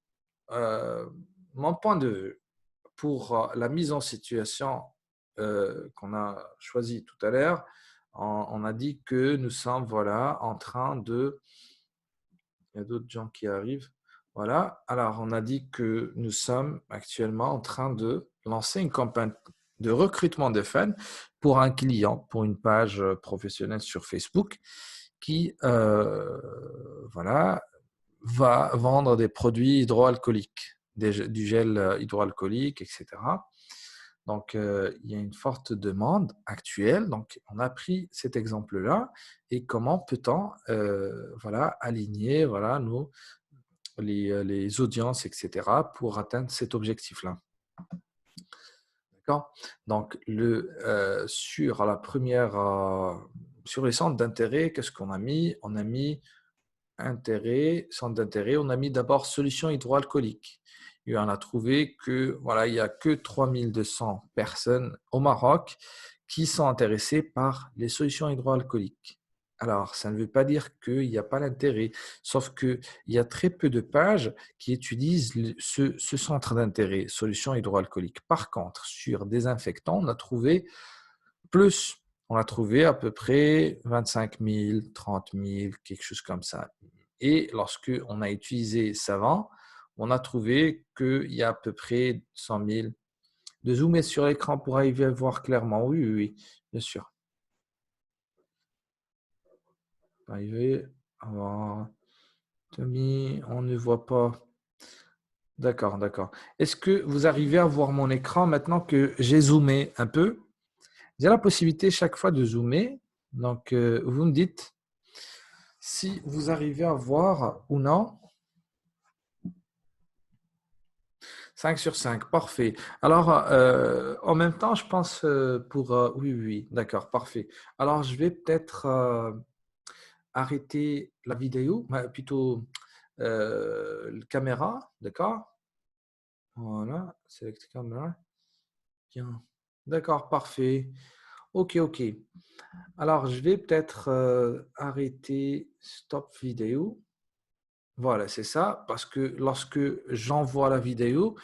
euh, mon point de vue. Pour la mise en situation qu'on a choisie tout à l'heure, on a dit que nous sommes voilà, en train de... Il y a d'autres gens qui arrivent. Voilà. Alors, on a dit que nous sommes actuellement en train de lancer une campagne de recrutement de fans pour un client, pour une page professionnelle sur Facebook qui voilà, va vendre des produits hydroalcooliques, du gel hydroalcoolique, etc. Donc, il y a une forte demande actuelle. Donc, on a pris cet exemple-là et comment peut-on voilà, aligner voilà, les audiences, etc., pour atteindre cet objectif-là. D'accord? Donc, sur la première, sur les centres d'intérêt, qu'est-ce qu'on a mis? On a mis intérêt, centre d'intérêt, on a mis d'abord solutions hydroalcooliques. Et on a trouvé que voilà, il n'y a que 3200 personnes au Maroc qui sont intéressées par les solutions hydroalcooliques. Alors, ça ne veut pas dire qu'il n'y a pas d'intérêt, sauf qu'il y a très peu de pages qui utilisent ce centre d'intérêt, solutions hydroalcooliques. Par contre, sur désinfectants, on a trouvé plus. On a trouvé à peu près 25 000, 30 000, quelque chose comme ça. Et lorsque on a utilisé Savant, on a trouvé qu'il y a à peu près 100 000. De zoomer sur l'écran pour arriver à voir clairement. Oui, oui, oui, bien sûr. Arriver à voir. Tommy, on ne voit pas. D'accord, d'accord. Est-ce que vous arrivez à voir mon écran maintenant que j'ai zoomé un peu? J'ai la possibilité chaque fois de zoomer. Donc, vous me dites si vous arrivez à voir ou non. 5/5, parfait. Alors, en même temps, je pense pour... oui, oui, oui, d'accord, parfait. Alors, je vais peut-être arrêter la vidéo, plutôt la caméra, d'accord? Voilà, select camera. Bien. D'accord, parfait. Ok, ok. Alors, je vais peut-être arrêter stop vidéo. Voilà, c'est ça, parce que lorsque j'envoie la vidéo,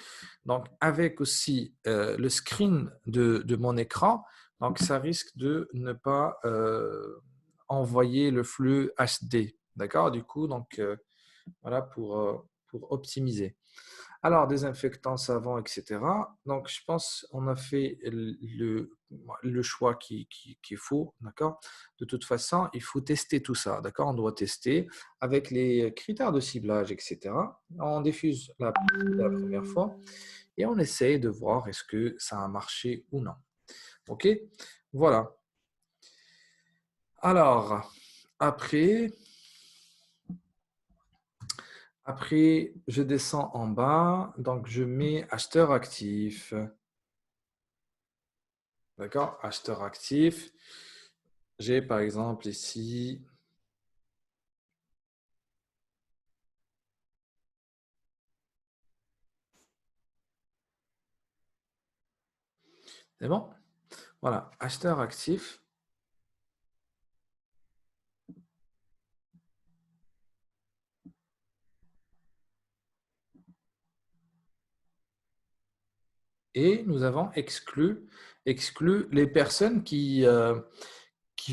donc avec aussi le screen de mon écran, donc ça risque de ne pas envoyer le flux HD. D'accord? Du coup, donc voilà pour optimiser. Alors, désinfectant, savon, etc. Donc, je pense on a fait le choix qui est faux, d'accord? De toute façon, il faut tester tout ça, d'accord? On doit tester avec les critères de ciblage, etc. On diffuse la première fois et on essaye de voir est-ce que ça a marché ou non. OK? Voilà. Alors, après, je descends en bas, donc je mets acheteur actif. D'accord? Acheteur actif. J'ai par exemple ici, c'est bon? Voilà, acheteur actif. Et nous avons exclu les personnes qui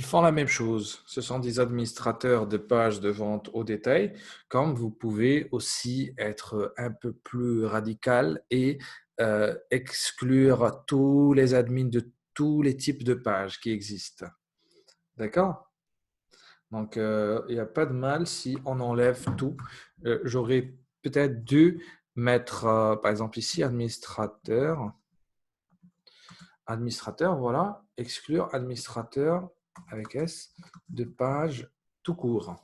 font la même chose. Ce sont des administrateurs de pages de vente au détail, comme vous pouvez aussi être un peu plus radical et exclure tous les admins de tous les types de pages qui existent. D'accord? Donc, il n'y a pas de mal si on enlève tout. J'aurais peut-être dû mettre, par exemple ici, administrateur. Administrateur, voilà. Exclure administrateur avec S de page tout court.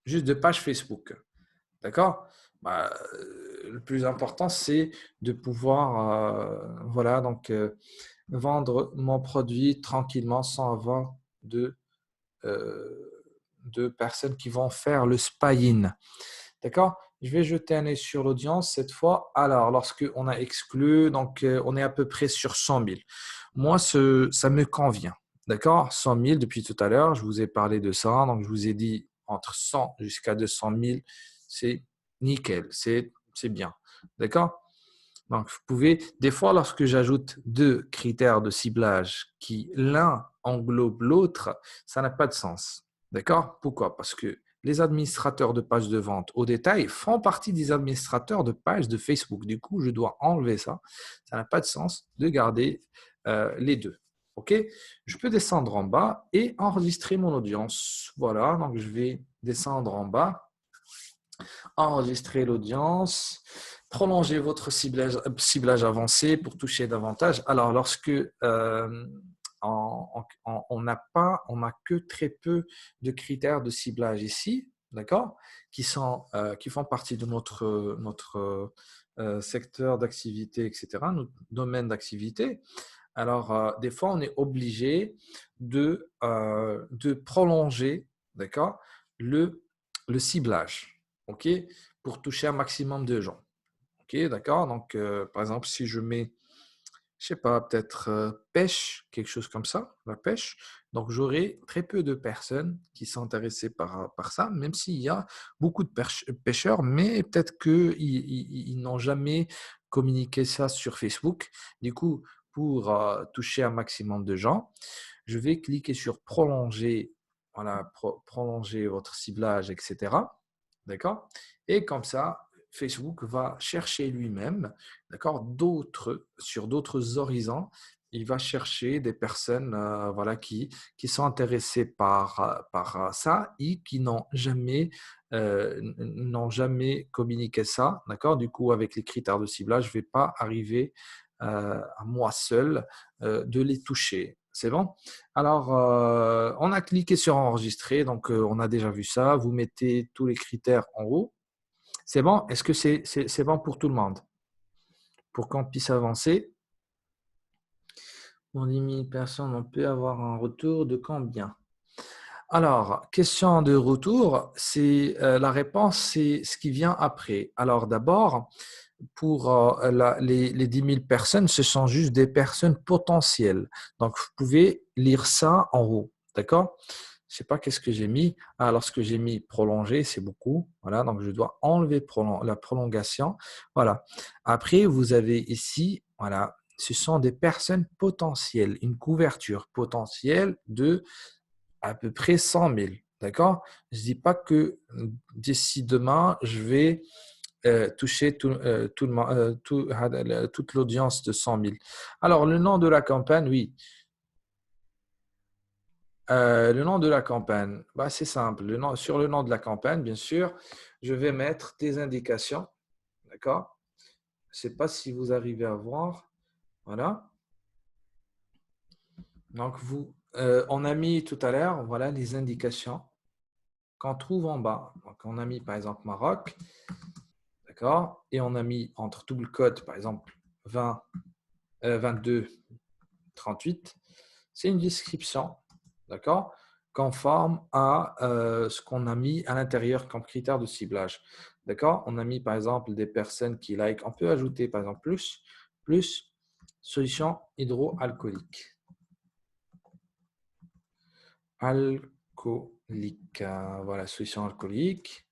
Juste de page Facebook. D'accord? Bah, le plus important, c'est de pouvoir voilà, donc, vendre mon produit tranquillement sans avoir euh, de personnes qui vont faire le spy-in. D'accord? Je vais jeter un œil sur l'audience cette fois. Alors, lorsque on a exclu, donc on est à peu près sur 100 000. Moi, ça me convient. D'accord? 100 000 depuis tout à l'heure, je vous ai parlé de ça. Donc, je vous ai dit entre 100 jusqu'à 200 000, c'est nickel, c'est bien. D'accord? Donc, vous pouvez, des fois, lorsque j'ajoute deux critères de ciblage qui l'un englobe l'autre, ça n'a pas de sens. D'accord? Pourquoi? Parce que les administrateurs de pages de vente au détail font partie des administrateurs de pages de Facebook. Du coup, je dois enlever ça. Ça n'a pas de sens de garder les deux. OK? Je peux descendre en bas et enregistrer mon audience. Voilà, donc je vais descendre en bas, enregistrer l'audience, prolonger votre ciblage avancé pour toucher davantage. Alors, lorsque on n'a pas, on n'a que très peu de critères de ciblage ici, d'accord, qui font partie de notre secteur d'activité, etc., notre domaine d'activité. Alors, des fois, on est obligé de prolonger, d'accord, le ciblage, ok, pour toucher un maximum de gens. Ok, d'accord. Donc, par exemple, si je mets, je sais pas, peut-être pêche, quelque chose comme ça, la pêche, donc j'aurai très peu de personnes qui sont intéressées par ça, même s'il y a beaucoup de pêcheurs, mais peut-être qu'ils n'ont jamais communiqué ça sur Facebook. Du coup, pour toucher un maximum de gens, je vais cliquer sur prolonger, voilà, prolonger votre ciblage, etc. D'accord? Et comme ça, Facebook va chercher lui-même, d'accord, sur d'autres horizons, il va chercher des personnes voilà, qui sont intéressées par ça et qui n'ont jamais communiqué ça. D'accord? Du coup, avec les critères de ciblage, je ne vais pas arriver à moi seul de les toucher. C'est bon? Alors, on a cliqué sur enregistrer, donc on a déjà vu ça. Vous mettez tous les critères en haut. C'est bon? Est-ce que c'est bon pour tout le monde? Pour qu'on puisse avancer? Pour 10 000 personnes, on peut avoir un retour de combien? Alors, question de retour, c'est la réponse, c'est ce qui vient après. Alors d'abord, pour les 10 000 personnes, ce sont juste des personnes potentielles. Donc, vous pouvez lire ça en haut. D'accord? Je ne sais pas qu'est-ce que j'ai mis. Ah, lorsque j'ai mis prolongé, c'est beaucoup. Voilà, donc je dois enlever la prolongation. Voilà. Après, vous avez ici, voilà, ce sont des personnes potentielles, une couverture potentielle de à peu près 100 000. D'accord? Je ne dis pas que d'ici demain, je vais toucher toute l'audience de 100 000. Alors, le nom de la campagne, oui. Le nom de la campagne, bah, c'est simple. Sur le nom de la campagne, bien sûr, je vais mettre des indications. D'accord? Je ne sais pas si vous arrivez à voir. Voilà. Donc, on a mis tout à l'heure, voilà, les indications qu'on trouve en bas. Donc, on a mis, par exemple, Maroc. D'accord? Et on a mis entre tout le code, par exemple, 20, 22, 38. C'est une description. d'accord, conforme à ce qu'on a mis à l'intérieur comme critère de ciblage. D'accord? On a mis par exemple des personnes qui like. On peut ajouter par exemple plus solution hydroalcoolique. Alcoolique. Voilà, solution alcoolique.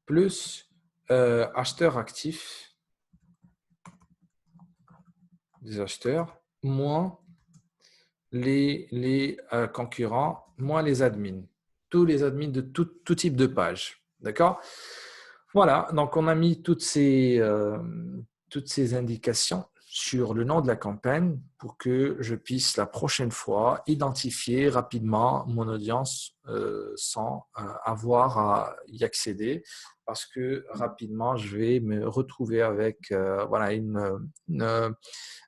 Plus acheteurs actifs, des acheteurs, moins les concurrents, moins les admins. Tous les admins de tout type de page. D'accord? Voilà, donc on a mis toutes ces indications sur le nom de la campagne pour que je puisse la prochaine fois identifier rapidement mon audience sans avoir à y accéder parce que rapidement je vais me retrouver avec voilà,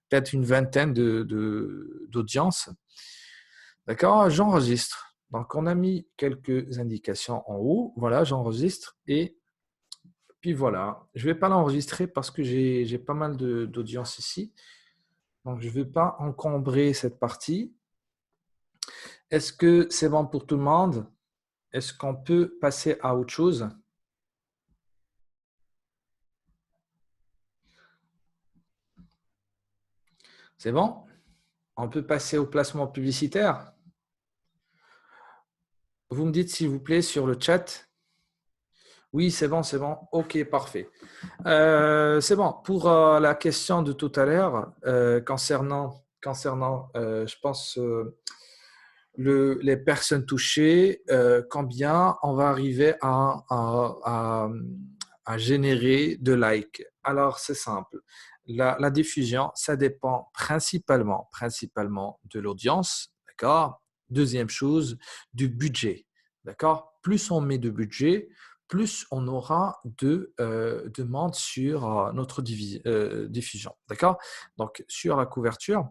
peut-être une vingtaine d'audiences. D'accord, j'enregistre. Donc on a mis quelques indications en haut. Voilà, j'enregistre et puis voilà, je ne vais pas l'enregistrer parce que j'ai pas mal d'audience ici. Donc, je ne vais pas encombrer cette partie. Est-ce que c'est bon pour tout le monde? Est-ce qu'on peut passer à autre chose? C'est bon? On peut passer au placement publicitaire? Vous me dites s'il vous plaît sur le chat. Oui, c'est bon, c'est bon. OK, parfait. C'est bon. Pour la question de tout à l'heure, concernant je pense, les personnes touchées, combien on va arriver à générer de likes. Alors, c'est simple. La diffusion, ça dépend principalement de l'audience, d'accord? Deuxième chose, du budget, d'accord? Plus on met de budget, plus on aura de demandes sur notre diffusion, d'accord? Donc, sur la couverture,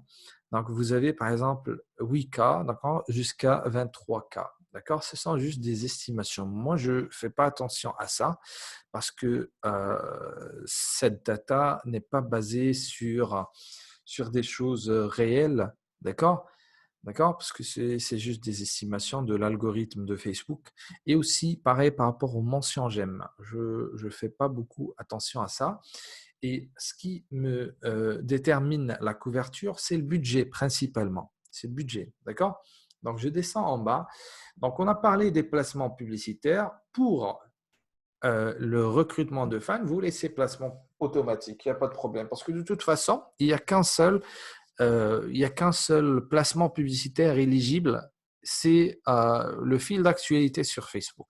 donc vous avez par exemple 8K, d'accord, jusqu'à 23K. D'accord? Ce sont juste des estimations. Moi, je ne fais pas attention à ça parce que cette data n'est pas basée sur des choses réelles. D'accord? D'accord? Parce que c'est juste des estimations de l'algorithme de Facebook. Et aussi, pareil, par rapport aux mentions j'aime. Je ne fais pas beaucoup attention à ça. Et ce qui me détermine la couverture, c'est le budget principalement. C'est le budget. D'accord? Donc, je descends en bas. Donc, on a parlé des placements publicitaires. Pour le recrutement de fans, vous laissez placement automatique. Il n'y a pas de problème. Parce que de toute façon, il n'y a qu'un seul placement publicitaire éligible, c'est le fil d'actualité sur Facebook.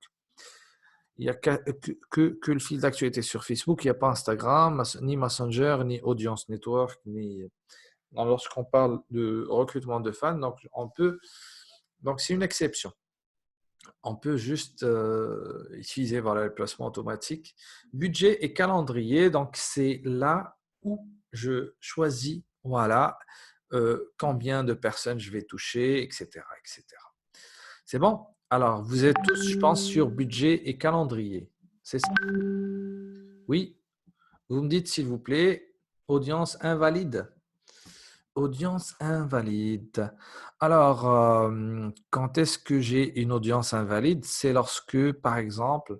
Il n'y a que le fil d'actualité sur Facebook, il n'y a pas Instagram, ni Messenger, ni Audience Network, ni lorsqu'on parle de recrutement de fans, donc c'est une exception. On peut juste utiliser voilà, le placement automatique. Budget et calendrier, donc c'est là où je choisis voilà, combien de personnes je vais toucher, etc. etc. C'est bon? Alors, vous êtes tous, je pense, sur budget et calendrier. C'est ça? Oui, vous me dites s'il vous plaît, audience invalide. Audience invalide. Alors, quand est-ce que j'ai une audience invalide? C'est lorsque, par exemple,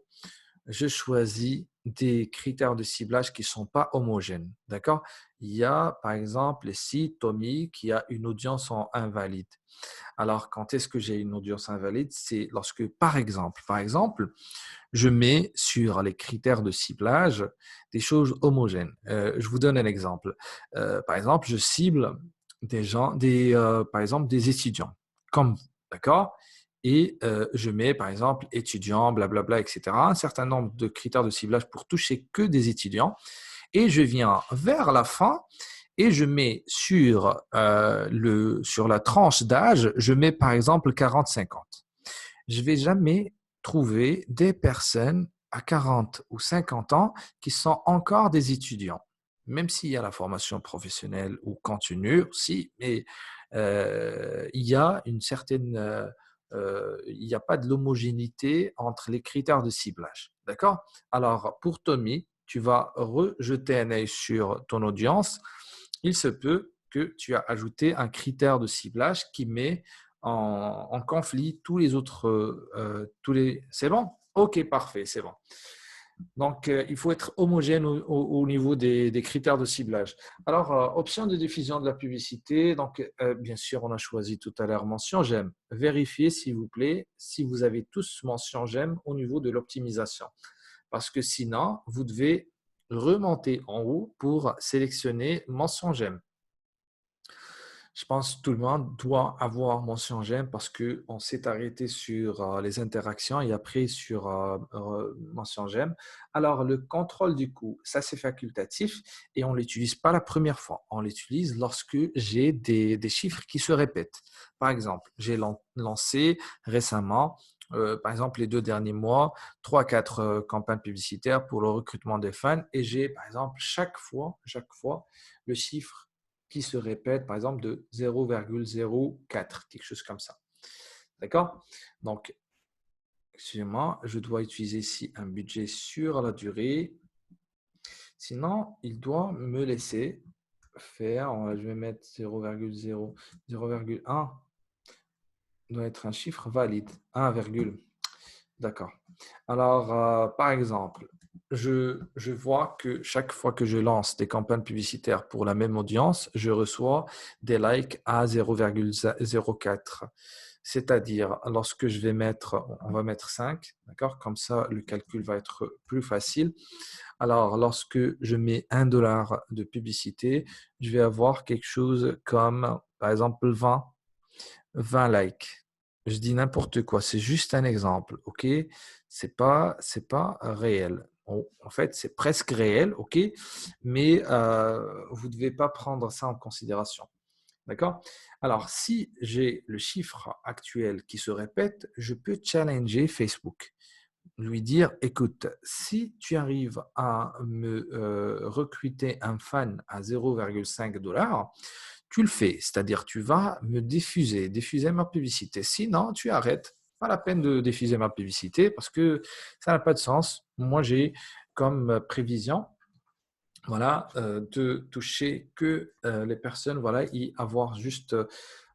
je choisis des critères de ciblage qui ne sont pas homogènes. D'accord? Il y a, par exemple, ici, Tommy, qui a une audience en invalide. Alors, quand est-ce que j'ai une audience invalide? C'est lorsque, par exemple, je mets sur les critères de ciblage des choses homogènes. Je vous donne un exemple. Par exemple, je cible des gens, par exemple, des étudiants, comme vous, d'accord? Et je mets, par exemple, étudiants, blablabla, etc. Un certain nombre de critères de ciblage pour toucher que des étudiants. Et je viens vers la fin et je mets sur la tranche d'âge, je mets par exemple 40-50. Je ne vais jamais trouver des personnes à 40 ou 50 ans qui sont encore des étudiants, même s'il y a la formation professionnelle ou continue aussi, mais il y a une certaine, il n'y a pas de l'homogénéité entre les critères de ciblage. D'accord? Alors, pour Tommy, tu vas rejeter un œil sur ton audience. Il se peut que tu as ajouté un critère de ciblage qui met en conflit tous les autres, c'est bon? OK, parfait, c'est bon. Donc, il faut être homogène au niveau des critères de ciblage. Alors, option de diffusion de la publicité. Donc, bien sûr, on a choisi tout à l'heure mention j'aime. Vérifiez, s'il vous plaît, si vous avez tous mention j'aime au niveau de l'optimisation. Parce que sinon, vous devez remonter en haut pour sélectionner mention j'aime. Je pense que tout le monde doit avoir mention j'aime parce qu'on s'est arrêté sur les interactions et après sur mention j'aime. Alors, le contrôle du coût, ça c'est facultatif et on ne l'utilise pas la première fois. On l'utilise lorsque j'ai des chiffres qui se répètent. Par exemple, j'ai lancé récemment, par exemple les 2 derniers mois, 3-4 campagnes publicitaires pour le recrutement des fans et j'ai par exemple chaque fois le chiffre qui se répète, par exemple, de 0,04, quelque chose comme ça. D'accord? Donc, excusez-moi, je dois utiliser ici un budget sur la durée. Sinon, il doit me laisser faire, je vais mettre 0,0, 0,1 doit être un chiffre valide. 1, d'accord. Alors, par exemple, je vois que chaque fois que je lance des campagnes publicitaires pour la même audience, je reçois des likes à 0,04. C'est-à-dire, lorsque je vais mettre, on va mettre 5, d'accord? Comme ça, le calcul va être plus facile. Alors, lorsque je mets $1 de publicité, je vais avoir quelque chose comme, par exemple, 20 likes. Je dis n'importe quoi, c'est juste un exemple, ok? C'est pas réel. En fait, c'est presque réel, ok? Mais vous ne devez pas prendre ça en considération. D'accord? Alors, si j'ai le chiffre actuel qui se répète, je peux challenger Facebook. Lui dire, écoute, si tu arrives à me recruter un fan à 0,5 $, tu le fais, c'est-à-dire tu vas me diffuser ma publicité. Sinon, tu arrêtes. Pas la peine de diffuser ma publicité parce que ça n'a pas de sens. Moi, j'ai comme prévision, voilà, de toucher que les personnes, voilà, y avoir juste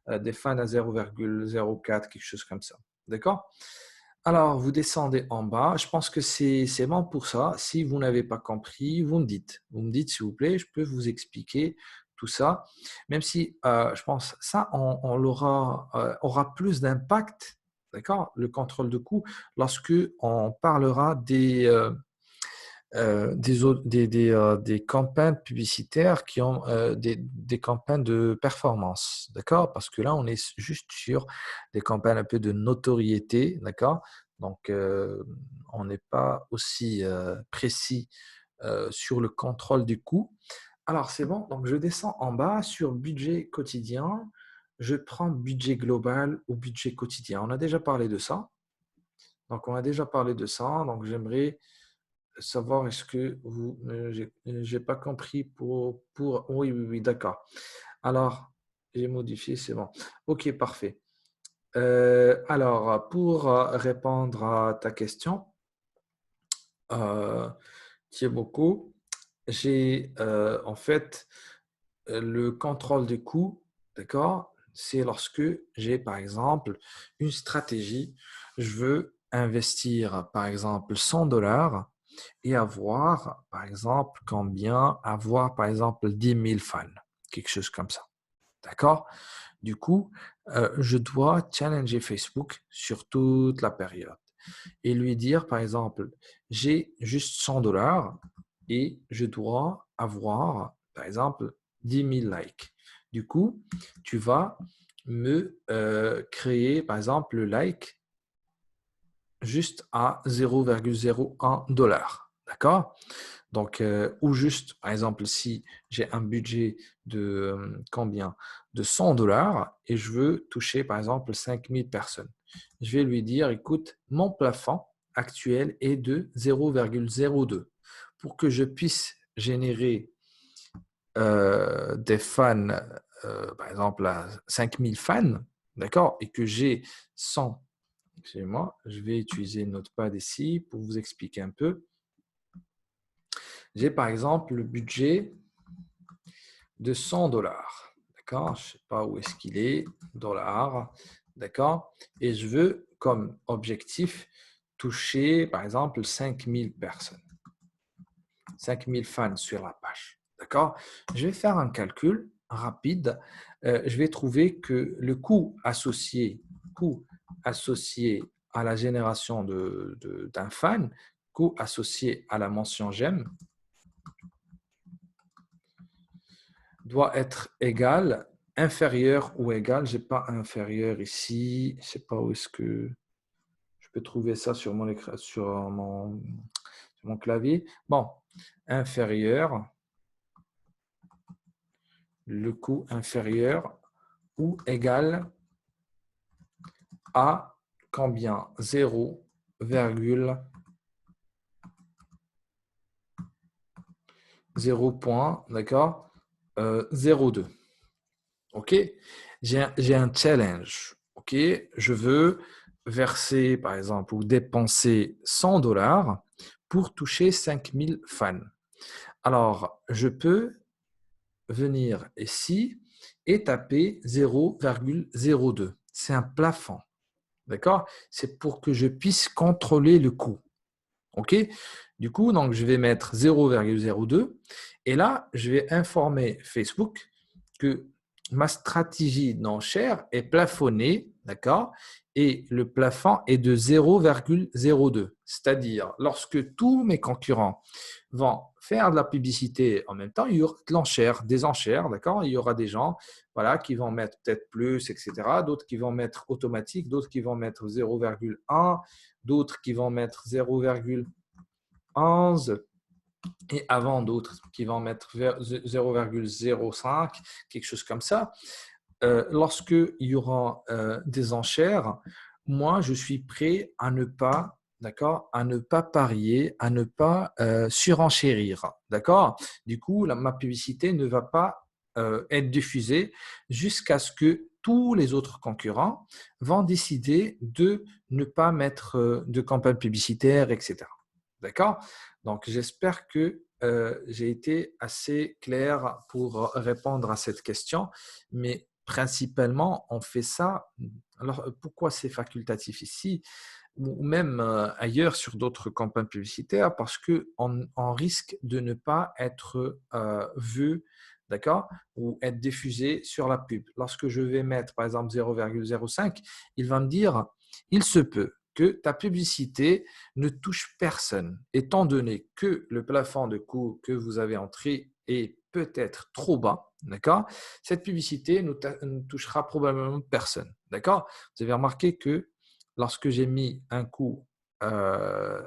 des fans à 0,04, quelque chose comme ça. D'accord? Alors, vous descendez en bas. Je pense que c'est bon pour ça. Si vous n'avez pas compris, vous me dites. Vous me dites, s'il vous plaît, je peux vous expliquer tout ça. Même si je pense ça, on aura plus d'impact, d'accord, le contrôle de coût, lorsque on parlera des campagnes publicitaires qui ont des campagnes de performance, d'accord? Parce que là, on est juste sur des campagnes un peu de notoriété, d'accord? Donc, on n'est pas aussi précis sur le contrôle du coût. Alors, c'est bon. Donc, je descends en bas sur budget quotidien. Je prends budget global ou budget quotidien. On a déjà parlé de ça. Donc, on a déjà parlé de ça. Donc, j'aimerais savoir est-ce que vous, j'ai pas compris oui, oui, oui, d'accord. Alors, j'ai modifié, c'est bon. Ok, parfait. Alors, pour répondre à ta question, qui est beaucoup, j'ai en fait le contrôle des coûts, d'accord? C'est lorsque j'ai par exemple une stratégie, je veux investir par exemple 100 $ et avoir par exemple avoir par exemple 10 000 fans, quelque chose comme ça, d'accord? Du coup, je dois challenger Facebook sur toute la période et lui dire par exemple, j'ai juste 100 $ et je dois avoir par exemple 10 000 likes. Du coup, tu vas me créer par exemple le like juste à 0,01 $. D'accord? Donc, ou juste, par exemple, si j'ai un budget de combien? De 100 $ et je veux toucher, par exemple, 5000 personnes. Je vais lui dire, écoute, mon plafond actuel est de 0,02. Pour que je puisse générer des fans, par exemple, à 5000 fans, d'accord, et que j'ai 100, excusez-moi, je vais utiliser Notepad ici pour vous expliquer un peu. J'ai par exemple le budget de 100 $. D'accord? Je ne sais pas où est-ce qu'il est. Dollars. d'accord? Et je veux comme objectif toucher, par exemple, 5000 personnes, 5000 fans sur la page, d'accord? Je vais faire un calcul rapide. Je vais trouver que le coût associé à la génération d'un fan, coût associé à la mention j'aime, doit être égal, inférieur ou égal. Je n'ai pas inférieur ici. Je ne sais pas où est-ce que je peux trouver ça sur mon écran, sur mon clavier. Bon, inférieur, le coût inférieur ou égal à combien? 0,0, d'accord? 0,2. OK? J'ai un challenge. OK? Je veux verser, par exemple, ou dépenser 100 dollars pour toucher 5000 fans. Alors, je peux venir ici et taper 0,02. C'est un plafond. D'accord? C'est pour que je puisse contrôler le coût. OK? Du coup, donc, je vais mettre 0,02 et là, je vais informer Facebook que ma stratégie d'enchère est plafonnée, d'accord? Et le plafond est de 0,02. C'est-à-dire, lorsque tous mes concurrents vont faire de la publicité en même temps, il y aura de l'enchère, des enchères, d'accord? Il y aura des gens voilà, qui vont mettre peut-être plus, etc. D'autres qui vont mettre automatique, d'autres qui vont mettre 0,1, d'autres qui vont mettre 0,11 et avant d'autres qui vont mettre 0,05, quelque chose comme ça. Lorsque il y aura des enchères, moi, je suis prêt à ne pas, d'accord, à ne pas parier, à ne pas surenchérir, d'accord. Du coup, ma publicité ne va pas être diffusée jusqu'à ce que tous les autres concurrents vont décider de ne pas mettre de campagne publicitaire, etc. D'accord? Donc, j'espère que j'ai été assez clair pour répondre à cette question, mais principalement, on fait ça. Alors, pourquoi c'est facultatif ici ou même ailleurs sur d'autres campagnes publicitaires? Parce qu'on risque de ne pas être vu, d'accord, ou être diffusé sur la pub. Lorsque je vais mettre, par exemple, 0,05, il va me dire, il se peut que ta publicité ne touche personne, étant donné que le plafond de coût que vous avez entré est peut-être trop bas, d'accord? Cette publicité ne touchera probablement personne, d'accord? Vous avez remarqué que lorsque j'ai mis un coût euh,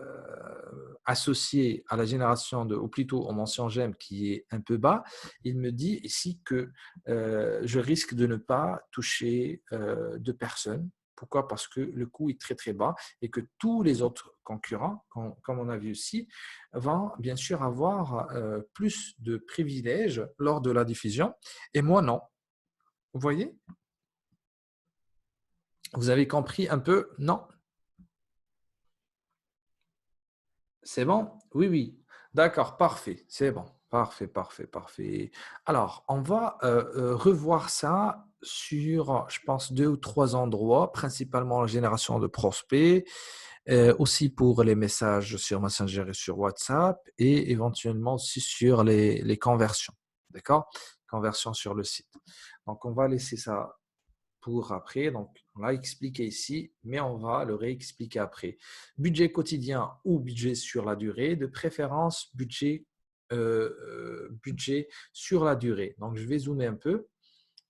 associé à la génération ou plutôt en mention j'aime qui est un peu bas, il me dit ici que je risque de ne pas toucher de personnes. Pourquoi? Parce que le coût est très très bas et que tous les autres concurrents, comme on a vu ici, vont bien sûr avoir plus de privilèges lors de la diffusion et moi non. Vous voyez? Vous avez compris un peu? Non? C'est bon? Oui, oui. D'accord, parfait. C'est bon. Parfait, parfait, parfait. Alors, on va revoir ça sur, je pense, 2 ou 3 endroits, principalement la génération de prospects, aussi pour les messages sur Messenger et sur WhatsApp, et éventuellement aussi sur les conversions. D'accord? Conversions sur le site. Donc, on va laisser ça pour après. Donc, on l'a expliqué ici, mais on va le réexpliquer après. Budget quotidien ou budget sur la durée, de préférence budget sur la durée. Donc, je vais zoomer un peu.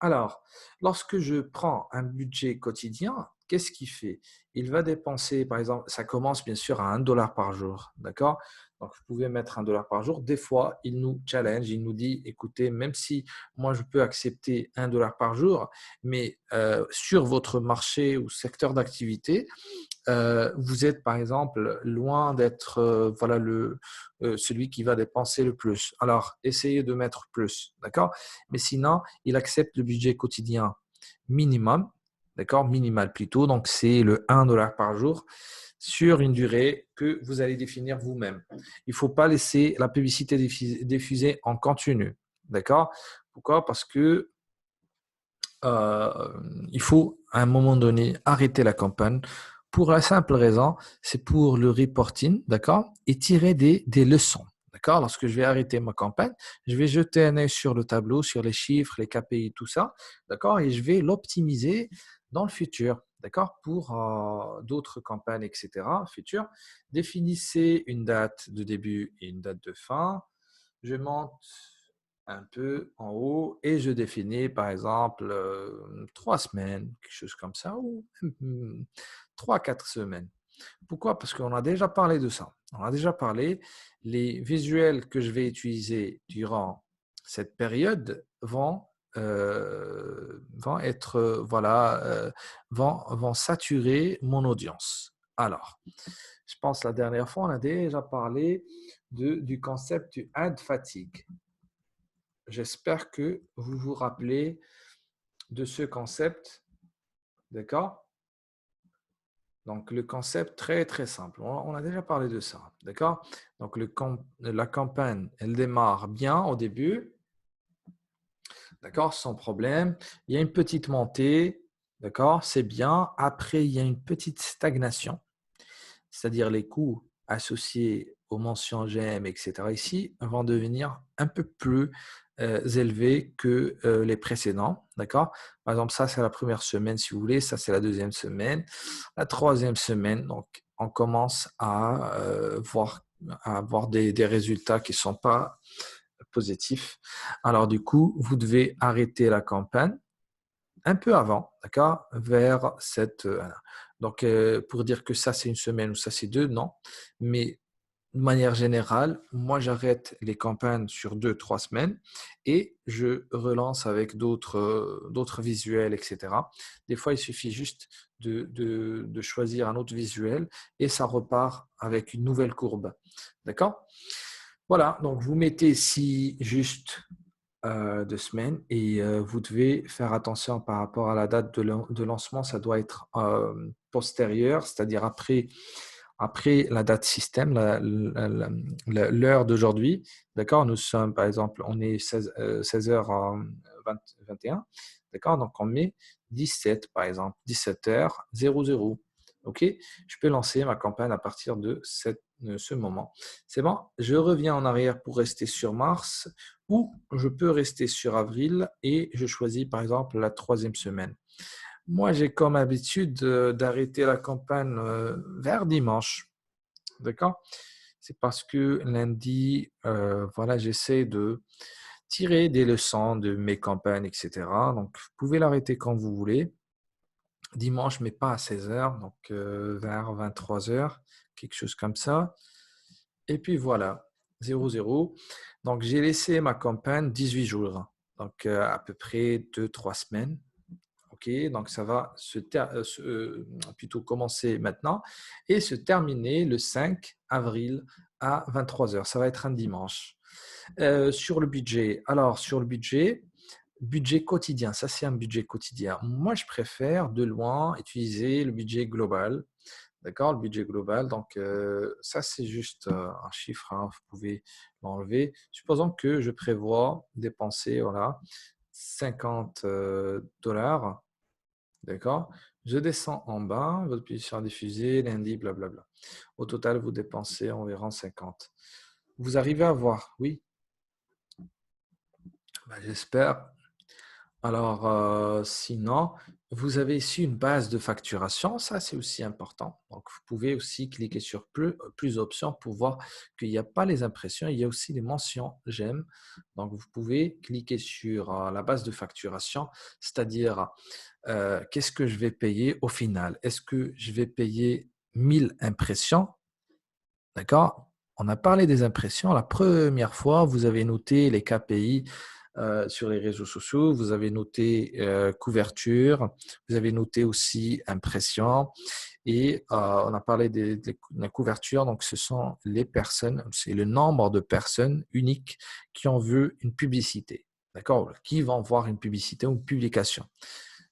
Alors, lorsque je prends un budget quotidien, qu'est-ce qu'il fait? Il va dépenser, par exemple, ça commence bien sûr à 1 dollar par jour, d'accord? Donc, vous pouvez mettre 1 dollar par jour. Des fois, il nous challenge, il nous dit, écoutez, même si moi, je peux accepter 1 dollar par jour, mais sur votre marché ou secteur d'activité, vous êtes par exemple loin d'être voilà celui qui va dépenser le plus. Alors, essayez de mettre plus, d'accord? Mais sinon, il accepte le budget quotidien minimum, d'accord? Minimal plutôt. Donc, c'est le 1 dollar par jour sur une durée que vous allez définir vous-même. Il ne faut pas laisser la publicité diffusée en continu, d'accord? Pourquoi? Parce que il faut à un moment donné arrêter la campagne pour la simple raison, c'est pour le reporting, d'accord, et tirer des leçons. D'accord? Lorsque je vais arrêter ma campagne, je vais jeter un œil sur le tableau, sur les chiffres, les KPI, tout ça, d'accord? Et je vais l'optimiser dans le futur, d'accord? Pour d'autres campagnes, etc. Futur, définissez une date de début et une date de fin. Je monte un peu en haut et je définis par exemple 3 semaines, quelque chose comme ça, ou 3, 4 semaines. Pourquoi? Parce qu'on a déjà parlé de ça. On a déjà parlé, les visuels que je vais utiliser durant cette période vont être, vont saturer mon audience. Alors, je pense la dernière fois, on a déjà parlé du concept du ad fatigue. J'espère que vous vous rappelez de ce concept, d'accord? Donc, le concept très, très simple. On a déjà parlé de ça, d'accord? Donc, la campagne, elle démarre bien au début, d'accord? Sans problème. Il y a une petite montée, d'accord? C'est bien. Après, il y a une petite stagnation, c'est-à-dire les coûts associés aux mentions GM, etc. ici vont devenir un peu plus élevés que les précédents. D'accord? Par exemple, ça, c'est la première semaine, si vous voulez. Ça, c'est la deuxième semaine. La troisième semaine, donc, on commence à avoir des résultats qui ne sont pas positifs. Alors, du coup, vous devez arrêter la campagne un peu avant, d'accord, vers cette. Donc, pour dire que ça, c'est une semaine ou ça, c'est deux, non. Mais de manière générale, moi, j'arrête les campagnes sur 2, 3 semaines et je relance avec d'autres visuels, etc. Des fois, il suffit juste de choisir un autre visuel et ça repart avec une nouvelle courbe. D'accord? Voilà, donc vous mettez ici juste 2 semaines et vous devez faire attention par rapport à la date de lancement, ça doit être postérieur, c'est-à-dire après la date système, l'heure d'aujourd'hui. D'accord? Nous sommes, par exemple, on est 16h21. D'accord? Donc, on met 17, par exemple, 17h00. OK? Je peux lancer ma campagne à partir de ce moment. C'est bon? Je reviens en arrière pour rester sur mars ou je peux rester sur avril et je choisis, par exemple, la troisième semaine. Moi, j'ai comme habitude d'arrêter la campagne vers dimanche. D'accord? C'est parce que lundi, voilà, j'essaie de tirer des leçons de mes campagnes, etc. Donc, vous pouvez l'arrêter quand vous voulez. Dimanche, mais pas à 16h, donc vers 23h, quelque chose comme ça. Et puis voilà, 0,0. Donc, j'ai laissé ma campagne 18 jours, donc à peu près 2, 3 semaines. OK, donc ça va plutôt commencer maintenant et se terminer le 5 avril à 23h. Ça va être un dimanche. Sur le budget, alors sur le budget quotidien, ça c'est un budget quotidien. Moi, je préfère de loin utiliser le budget global. D'accord, le budget global. Donc, ça, c'est juste un chiffre, hein, vous pouvez l'enlever. Supposons que je prévois dépenser voilà, 50 dollars. D'accord? Je descends en bas, votre position diffusée, lundi, blablabla. Au total, vous dépensez environ 50. Vous arrivez à voir, oui? Ben, j'espère. Alors, sinon, vous avez ici une base de facturation. Ça, c'est aussi important. Donc, vous pouvez aussi cliquer sur plus options pour voir qu'il n'y a pas les impressions. Il y a aussi les mentions j'aime. Donc, vous pouvez cliquer sur la base de facturation, c'est-à-dire qu'est-ce que je vais payer au final? Est-ce que je vais payer 1000 impressions? D'accord? On a parlé des impressions. La première fois, vous avez noté les KPI sur les réseaux sociaux, vous avez noté couverture, vous avez noté aussi impression et on a parlé de la couverture. Donc, ce sont les personnes, c'est le nombre de personnes uniques qui ont vu une publicité. D'accord? Qui vont voir une publicité ou une publication.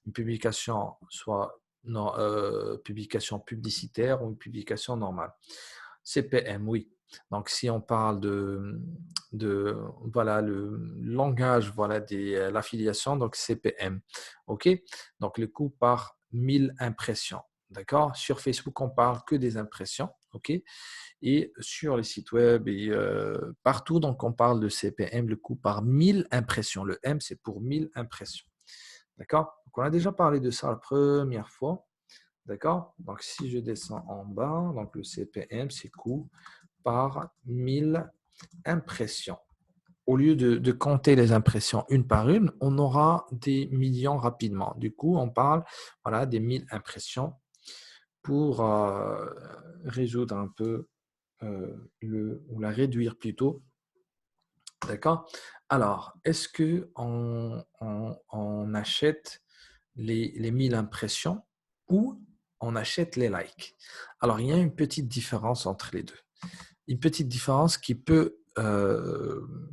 Une publication, soit non, publication publicitaire ou une publication normale. CPM, oui. Donc, si on parle voilà, le langage voilà, de l'affiliation, donc CPM. OK? Donc, le coût par 1000 impressions. D'accord? Sur Facebook, on parle que des impressions. OK? Et sur les sites web et partout, donc on parle de CPM, le coût par 1000 impressions. Le M, c'est pour 1000 impressions. D'accord? Donc, on a déjà parlé de ça la première fois. D'accord? Donc, si je descends en bas, donc le CPM, c'est coût par 1000 impressions. Au lieu de compter les impressions une par une, on aura des millions rapidement. Du coup, on parle voilà, des 1000 impressions pour résoudre un peu ou la réduire plutôt. D'accord? Alors, est-ce qu'on achète les 1000 impressions ou on achète les likes? Alors, il y a une petite différence entre les deux. Une petite différence qui peut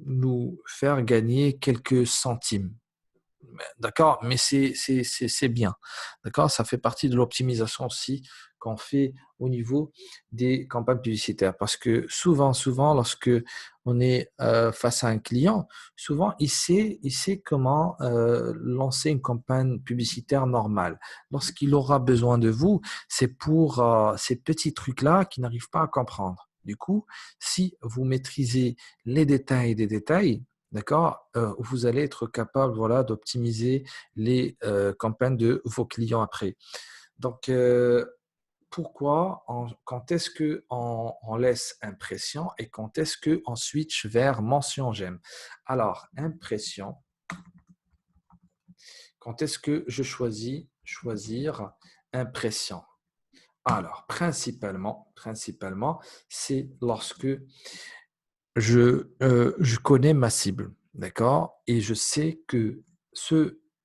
nous faire gagner quelques centimes. D'accord, mais c'est bien. D'accord, ça fait partie de l'optimisation aussi qu'on fait au niveau des campagnes publicitaires. Parce que souvent, lorsque on est face à un client, souvent il sait comment lancer une campagne publicitaire normale. Lorsqu'il aura besoin de vous, c'est pour ces petits trucs-là qu'il n'arrive pas à comprendre. Du coup, si vous maîtrisez les détails des détails, d'accord, vous allez être capable voilà, d'optimiser les campagnes de vos clients après. Donc, pourquoi, quand est-ce qu'on laisse impression et quand est-ce qu'on switch vers mention j'aime? Alors, impression, quand est-ce que je choisir impression? Alors, principalement, c'est lorsque je connais ma cible, d'accord? Et je sais que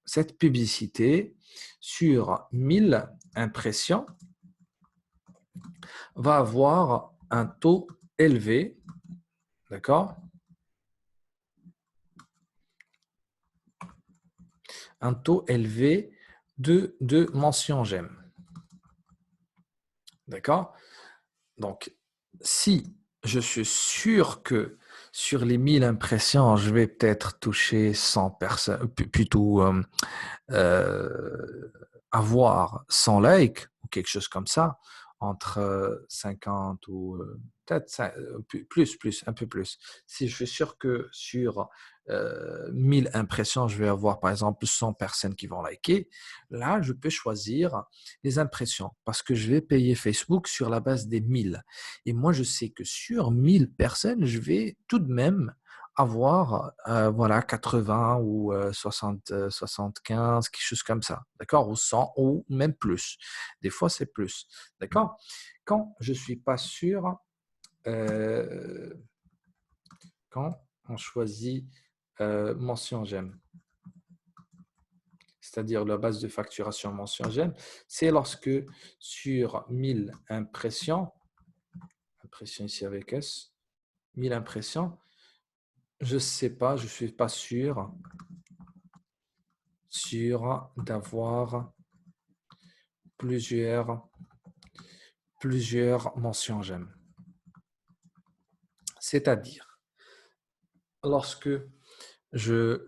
cette publicité sur 1000 impressions va avoir un taux élevé, d'accord? Un taux élevé de mention j'aime, d'accord? Donc, si je suis sûr que sur les 1000 impressions, je vais peut-être toucher 100 personnes, plutôt avoir 100 likes ou quelque chose comme ça, entre 50 ou peut-être plus, un peu plus. Si je suis sûr que sur 1000 impressions, je vais avoir par exemple 100 personnes qui vont liker, là, je peux choisir les impressions parce que je vais payer Facebook sur la base des 1000. Et moi, je sais que sur 1000 personnes, je vais tout de même avoir voilà 80 ou 60, 75, quelque chose comme ça, d'accord, ou 100 ou même plus. Des fois, c'est plus, d'accord. Quand je suis pas sûr, euh, quand on choisit mention j'aime, c'est-à-dire la base de facturation mention j'aime, c'est lorsque sur 1000 impressions, impression ici avec S, 1000 impressions, je sais pas, je suis pas sûr d'avoir plusieurs mentions j'aime. C'est-à-dire, lorsque je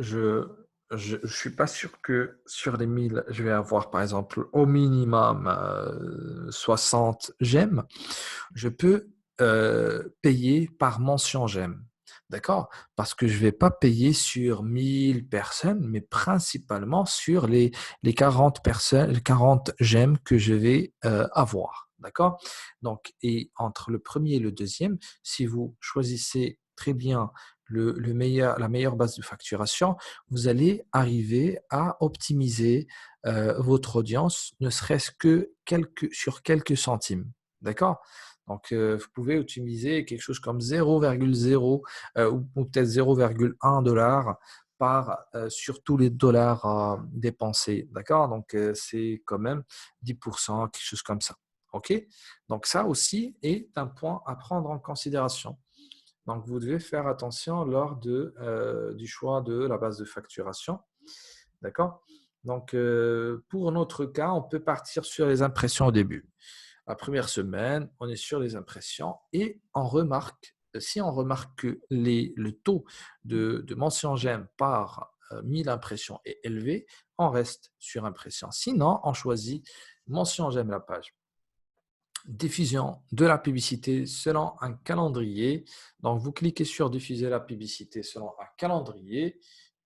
je suis pas sûr que sur les 1000, je vais avoir par exemple au minimum 60 j'aime, je peux payer par mention j'aime. D'accord? Parce que je ne vais pas payer sur 1000 personnes, mais principalement sur les 40 personnes, 40 j'aime que je vais avoir. D'accord? Donc, et entre le premier et le deuxième, si vous choisissez très bien la meilleure base de facturation, vous allez arriver à optimiser votre audience, ne serait-ce que sur quelques centimes. D'accord? Donc, vous pouvez optimiser quelque chose comme 0,0 ou peut-être 0,1 dollar sur tous les dollars dépensés. D'accord? Donc, c'est quand même 10%, quelque chose comme ça. OK? Donc, ça aussi est un point à prendre en considération. Donc, vous devez faire attention lors du choix de la base de facturation. D'accord? Donc, pour notre cas, on peut partir sur les impressions au début. La première semaine, on est sur les impressions et on remarque, si on remarque que le taux de mention j'aime par 1000 impressions est élevé, on reste sur impression. Sinon, on choisit mention j'aime la page. Diffusion de la publicité selon un calendrier. Donc, vous cliquez sur diffuser la publicité selon un calendrier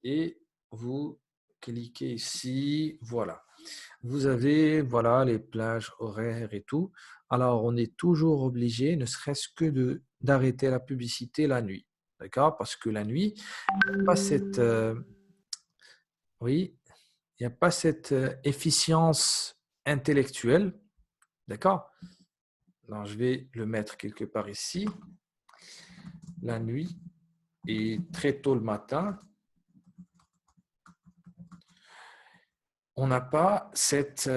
et vous cliquez ici. Voilà. Vous avez voilà, les plages horaires et tout. Alors, on est toujours obligé, ne serait-ce que d'arrêter la publicité la nuit. D'accord? Parce que la nuit, il n'y a pas cette, oui, il n'y a pas cette efficience intellectuelle. D'accord? Alors, je vais le mettre quelque part ici. La nuit et très tôt le matin, on n'a pas cette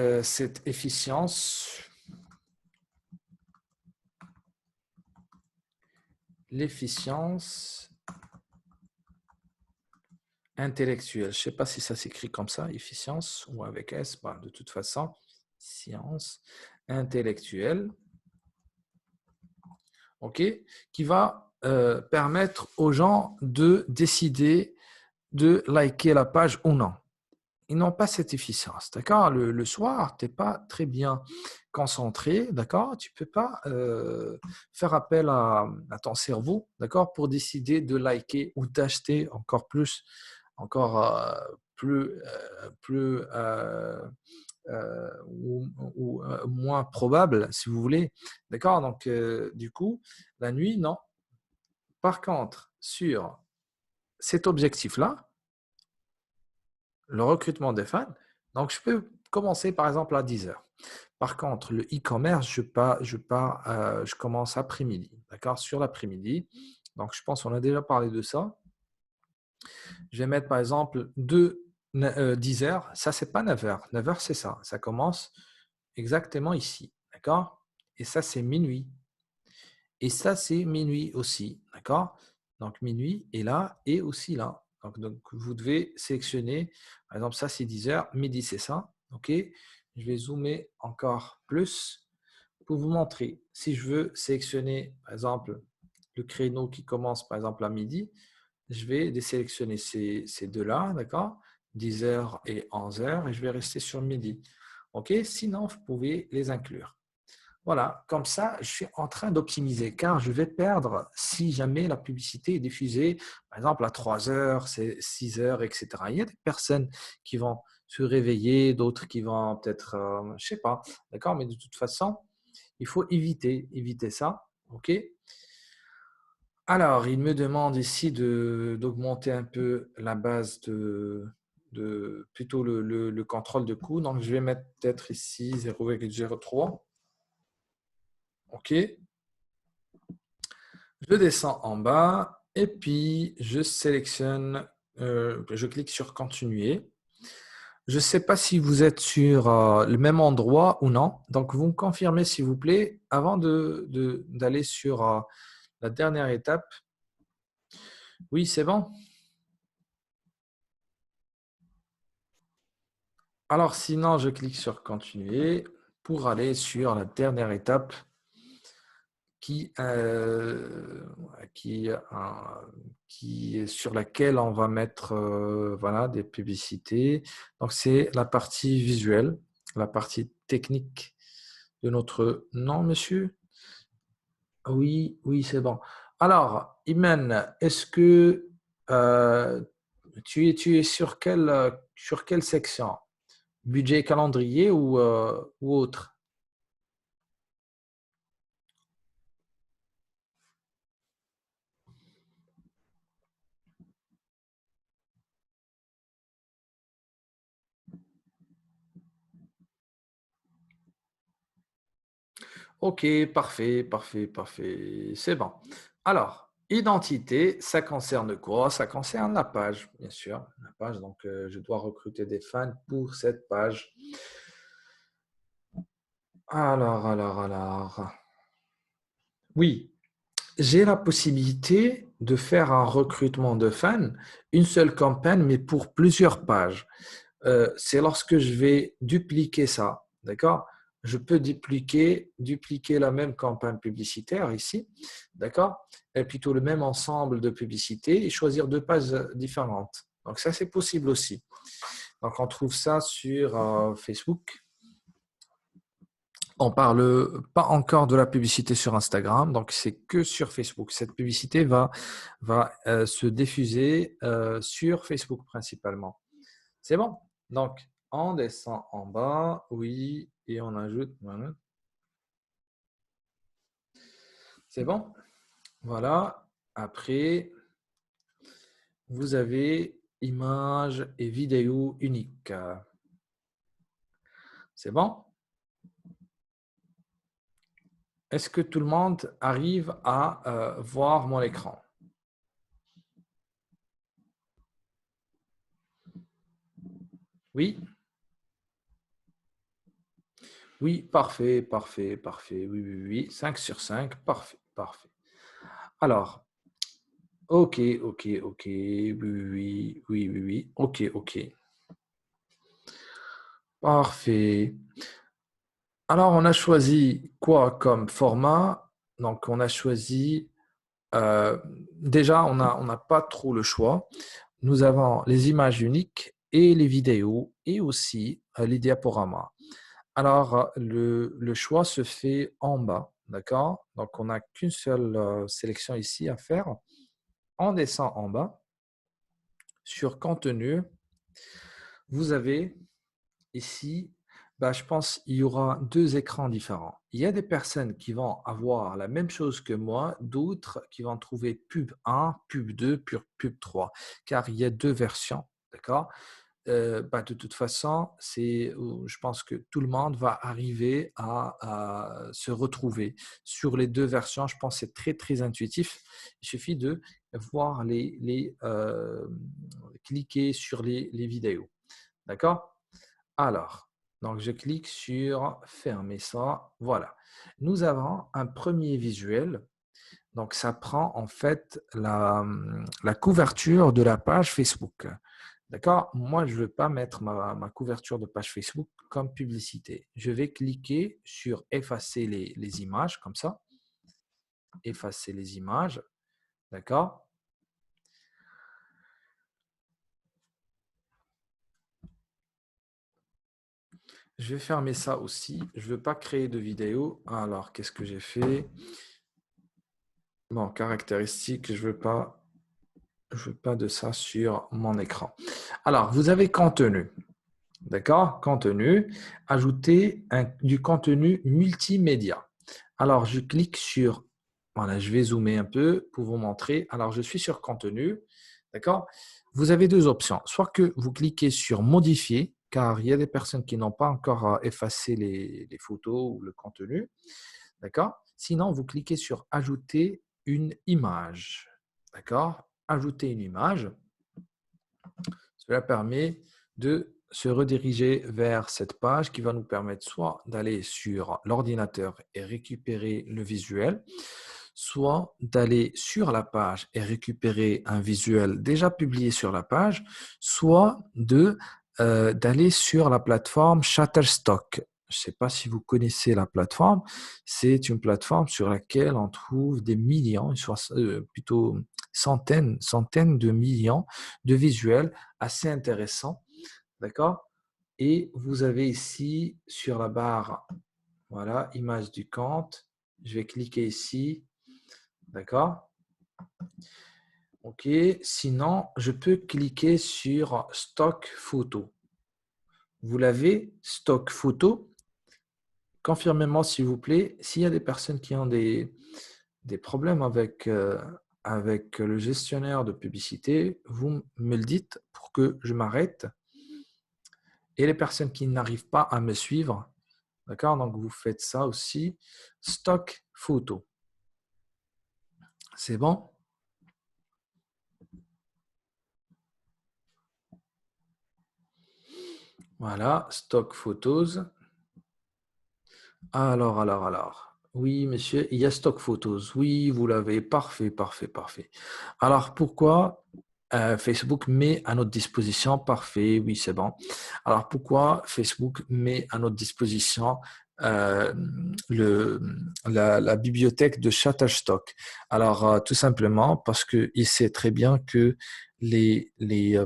efficience, l'efficience intellectuelle. Je ne sais pas si ça s'écrit comme ça, efficience ou avec S, bah, de toute façon, science intellectuelle, ok, qui va permettre aux gens de décider de liker la page ou non. Ils n'ont pas cette efficience, d'accord? Le soir, tu n'es pas très bien concentré, d'accord? Tu ne peux pas faire appel à ton cerveau, d'accord? Pour décider de liker ou d'acheter encore plus, encore plus ou moins probable, si vous voulez, d'accord? Donc, du coup, la nuit, non. Par contre, sur cet objectif-là, le recrutement des fans. Donc, je peux commencer par exemple à 10 heures. Par contre, le e-commerce, je commence après-midi, d'accord, sur l'après-midi. Donc, je pense qu'on a déjà parlé de ça. Je vais mettre par exemple 10 heures. Ça, c'est pas 9 heures. 9 heures, c'est ça. Ça commence exactement ici, d'accord? Et ça, c'est minuit. Et ça, c'est minuit aussi, d'accord? Donc, minuit est là et aussi là. Donc, vous devez sélectionner, par exemple, ça, c'est 10 heures, midi, c'est ça, ok? Je vais zoomer encore plus pour vous montrer. Si je veux sélectionner, par exemple, le créneau qui commence, par exemple, à midi, je vais désélectionner ces deux-là, d'accord? 10 heures et 11 heures, et je vais rester sur midi. Ok? Sinon, vous pouvez les inclure. Voilà, comme ça, je suis en train d'optimiser car je vais perdre si jamais la publicité est diffusée, par exemple à 3 heures, 6 heures, etc. Il y a des personnes qui vont se réveiller, d'autres qui vont peut-être, je ne sais pas, d'accord, mais de toute façon, il faut éviter ça, ok? Alors, il me demande ici d'augmenter un peu la base plutôt le contrôle de coût, donc je vais mettre peut-être ici 0,03. OK, je descends en bas et puis je sélectionne, je clique sur continuer. Je ne sais pas si vous êtes sur le même endroit ou non. Donc, vous me confirmez s'il vous plaît avant d'aller sur la dernière étape. Oui, c'est bon. Alors, sinon, je clique sur continuer pour aller sur la dernière étape sur laquelle on va mettre voilà, des publicités. Donc, c'est la partie visuelle, la partie technique de notre... Non, monsieur? Oui, oui, c'est bon. Alors, Imen, est-ce que euh, tu es sur quelle section? Budget calendrier ou autre? Ok, parfait, parfait, parfait. C'est bon. Alors, identité, ça concerne quoi? Ça concerne la page, bien sûr. La page, donc je dois recruter des fans pour cette page. Alors. Oui, j'ai la possibilité de faire un recrutement de fans, une seule campagne, mais pour plusieurs pages. C'est lorsque je vais dupliquer ça, d'accord? je peux dupliquer la même campagne publicitaire ici, d'accord? Et plutôt le même ensemble de publicités et choisir deux pages différentes. Donc ça, c'est possible aussi. Donc on trouve ça sur Facebook. On parle pas encore de la publicité sur Instagram, donc c'est que sur Facebook. Cette publicité va se diffuser sur Facebook principalement. C'est bon? Donc, on descend en bas, oui, et on ajoute. Voilà. C'est bon? Voilà. Après, vous avez images et vidéos uniques. C'est bon? Est-ce que tout le monde arrive à voir mon écran? Oui? Oui, parfait, parfait, parfait. Oui, oui, oui. 5 sur 5, parfait, parfait. Alors, ok, ok, ok. Oui, oui, oui, oui, oui. Ok, ok. Parfait. Alors, on a choisi quoi comme format? Donc, on a choisi, déjà, on n'a pas trop le choix. Nous avons les images uniques et les vidéos et aussi les diaporamas. Alors, le choix se fait en bas, d'accord? Donc, on n'a qu'une seule sélection ici à faire. On descend en bas. Sur contenu, vous avez ici, bah, je pense il y aura deux écrans différents. Il y a des personnes qui vont avoir la même chose que moi, d'autres qui vont trouver pub 1, pub 2, pub 3, car il y a deux versions, d'accord? Bah, de toute façon, je pense que tout le monde va arriver à se retrouver sur les deux versions. Je pense que c'est très, très intuitif. Il suffit de voir cliquer sur les vidéos. D'accord? Alors, donc je clique sur fermer ça. Voilà. Nous avons un premier visuel. Donc, ça prend en fait la couverture de la page Facebook. D'accord? Moi, je ne veux pas mettre ma couverture de page Facebook comme publicité. Je vais cliquer sur effacer les images, comme ça. Effacer les images. D'accord? Je vais fermer ça aussi. Je ne veux pas créer de vidéo. Alors, qu'est-ce que j'ai fait? Bon, caractéristiques, je veux pas de ça sur mon écran. Alors, vous avez contenu. D'accord? Contenu. Ajouter du contenu multimédia. Alors, je clique sur, voilà, je vais zoomer un peu pour vous montrer. Alors, je suis sur contenu. D'accord? Vous avez deux options. Soit que vous cliquez sur modifier, car il y a des personnes qui n'ont pas encore effacé les photos ou le contenu. D'accord? Sinon, vous cliquez sur ajouter une image. D'accord? Ajouter une image. Cela permet de se rediriger vers cette page qui va nous permettre soit d'aller sur l'ordinateur et récupérer le visuel, soit d'aller sur la page et récupérer un visuel déjà publié sur la page, soit d'aller sur la plateforme Shutterstock. Je ne sais pas si vous connaissez la plateforme. C'est une plateforme sur laquelle on trouve des millions, plutôt centaines de millions de visuels assez intéressants. D'accord? Et vous avez ici sur la barre, voilà, image du compte. Je vais cliquer ici. D'accord? OK. Sinon, je peux cliquer sur stock photo. Vous l'avez, stock photo. Confirmez-moi, s'il vous plaît, s'il y a des personnes qui ont des problèmes avec le gestionnaire de publicité, vous me le dites pour que je m'arrête. Et les personnes qui n'arrivent pas à me suivre, d'accord? Donc, vous faites ça aussi. Stock photo. C'est bon? Voilà, stock photos. Alors. Oui, monsieur, il y a stock photos. Oui, vous l'avez. Parfait, parfait, parfait. Alors, pourquoi Facebook met à notre disposition? Parfait, oui, c'est bon. Alors, pourquoi Facebook met à notre disposition euh, la bibliothèque de Shutterstock. Alors, tout simplement parce qu'il sait très bien que les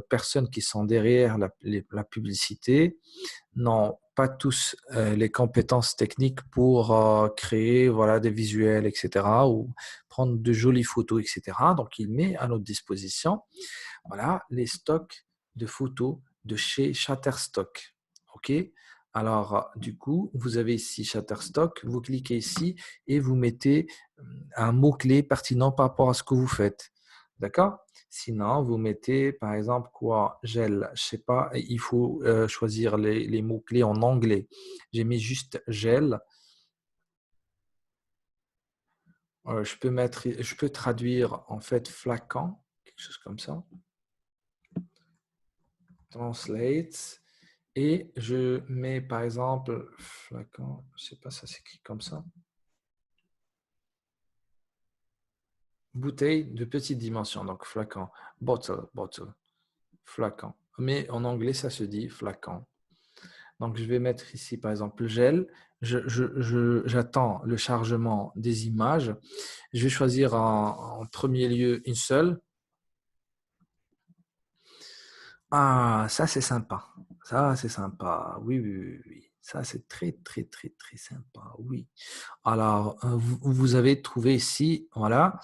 personnes qui sont derrière la publicité n'ont pas tous les compétences techniques pour créer voilà, des visuels, etc., ou prendre de jolies photos, etc. Donc, il met à notre disposition voilà, les stocks de photos de chez Shutterstock. OK? Alors, du coup, vous avez ici Shutterstock, vous cliquez ici et vous mettez un mot-clé pertinent par rapport à ce que vous faites. D'accord? Sinon, vous mettez, par exemple, quoi? Gel. Je sais pas, il faut choisir les mots-clés en anglais. J'ai mis juste gel. Je peux traduire en fait flacon, quelque chose comme ça. Translate. Et je mets par exemple flacon, je sais pas, ça s'écrit comme ça. Bouteille de petite dimension, donc flacon, bottle, flacon. Mais en anglais, ça se dit flacon. Donc je vais mettre ici par exemple gel. J'attends le chargement des images. Je vais choisir en premier lieu une seule. Ah, ça c'est sympa. Ça c'est sympa. Oui, oui, oui, oui. Ça c'est très, très, très, très sympa. Oui. Alors, vous avez trouvé ici, voilà.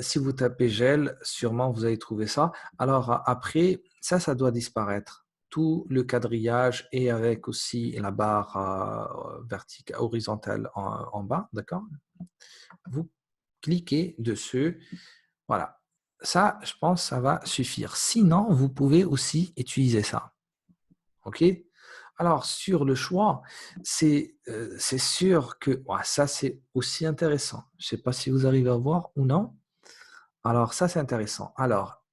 Si vous tapez gel, sûrement vous allez trouver ça. Alors après, ça doit disparaître. Tout le quadrillage et avec aussi la barre verticale, horizontale en bas, d'accord? Vous cliquez dessus. Voilà. Ça, je pense, ça va suffire. Sinon, vous pouvez aussi utiliser ça. OK? Alors, sur le choix, c'est sûr que ouais, ça, c'est aussi intéressant. Je ne sais pas si vous arrivez à voir ou non. Alors, ça, c'est intéressant. Alors,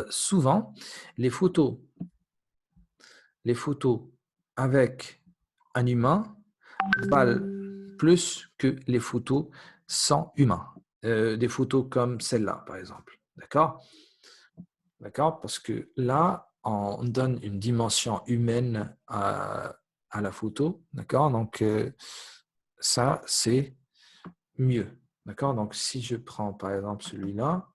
souvent, les photos, les photos avec un humain valent plus que les photos sans humain. Des photos comme celle-là, par exemple. D'accord? D'accord? Parce que là, on donne une dimension humaine à la photo. D'accord? Donc, ça, c'est mieux. D'accord? Donc, si je prends par exemple celui-là,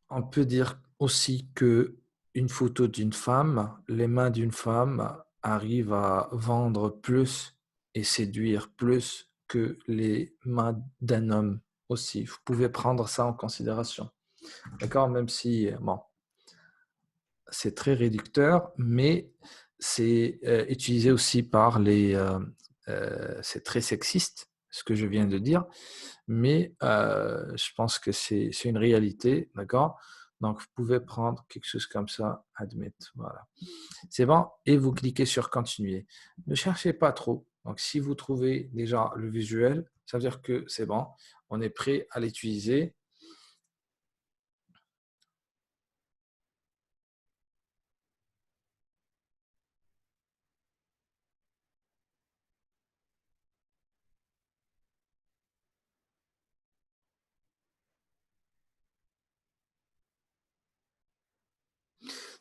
on peut dire aussi que une photo d'une femme, les mains d'une femme arrivent à vendre plus et séduire plus que les mains d'un homme aussi. Vous pouvez prendre ça en considération. D'accord? Même si, bon, c'est très réducteur, mais c'est utilisé aussi par c'est très sexiste, ce que je viens de dire, mais je pense que c'est une réalité, d'accord? Donc, vous pouvez prendre quelque chose comme ça, admit, voilà. C'est bon, et vous cliquez sur continuer. Ne cherchez pas trop. Donc, si vous trouvez déjà le visuel, ça veut dire que c'est bon, on est prêt à l'utiliser.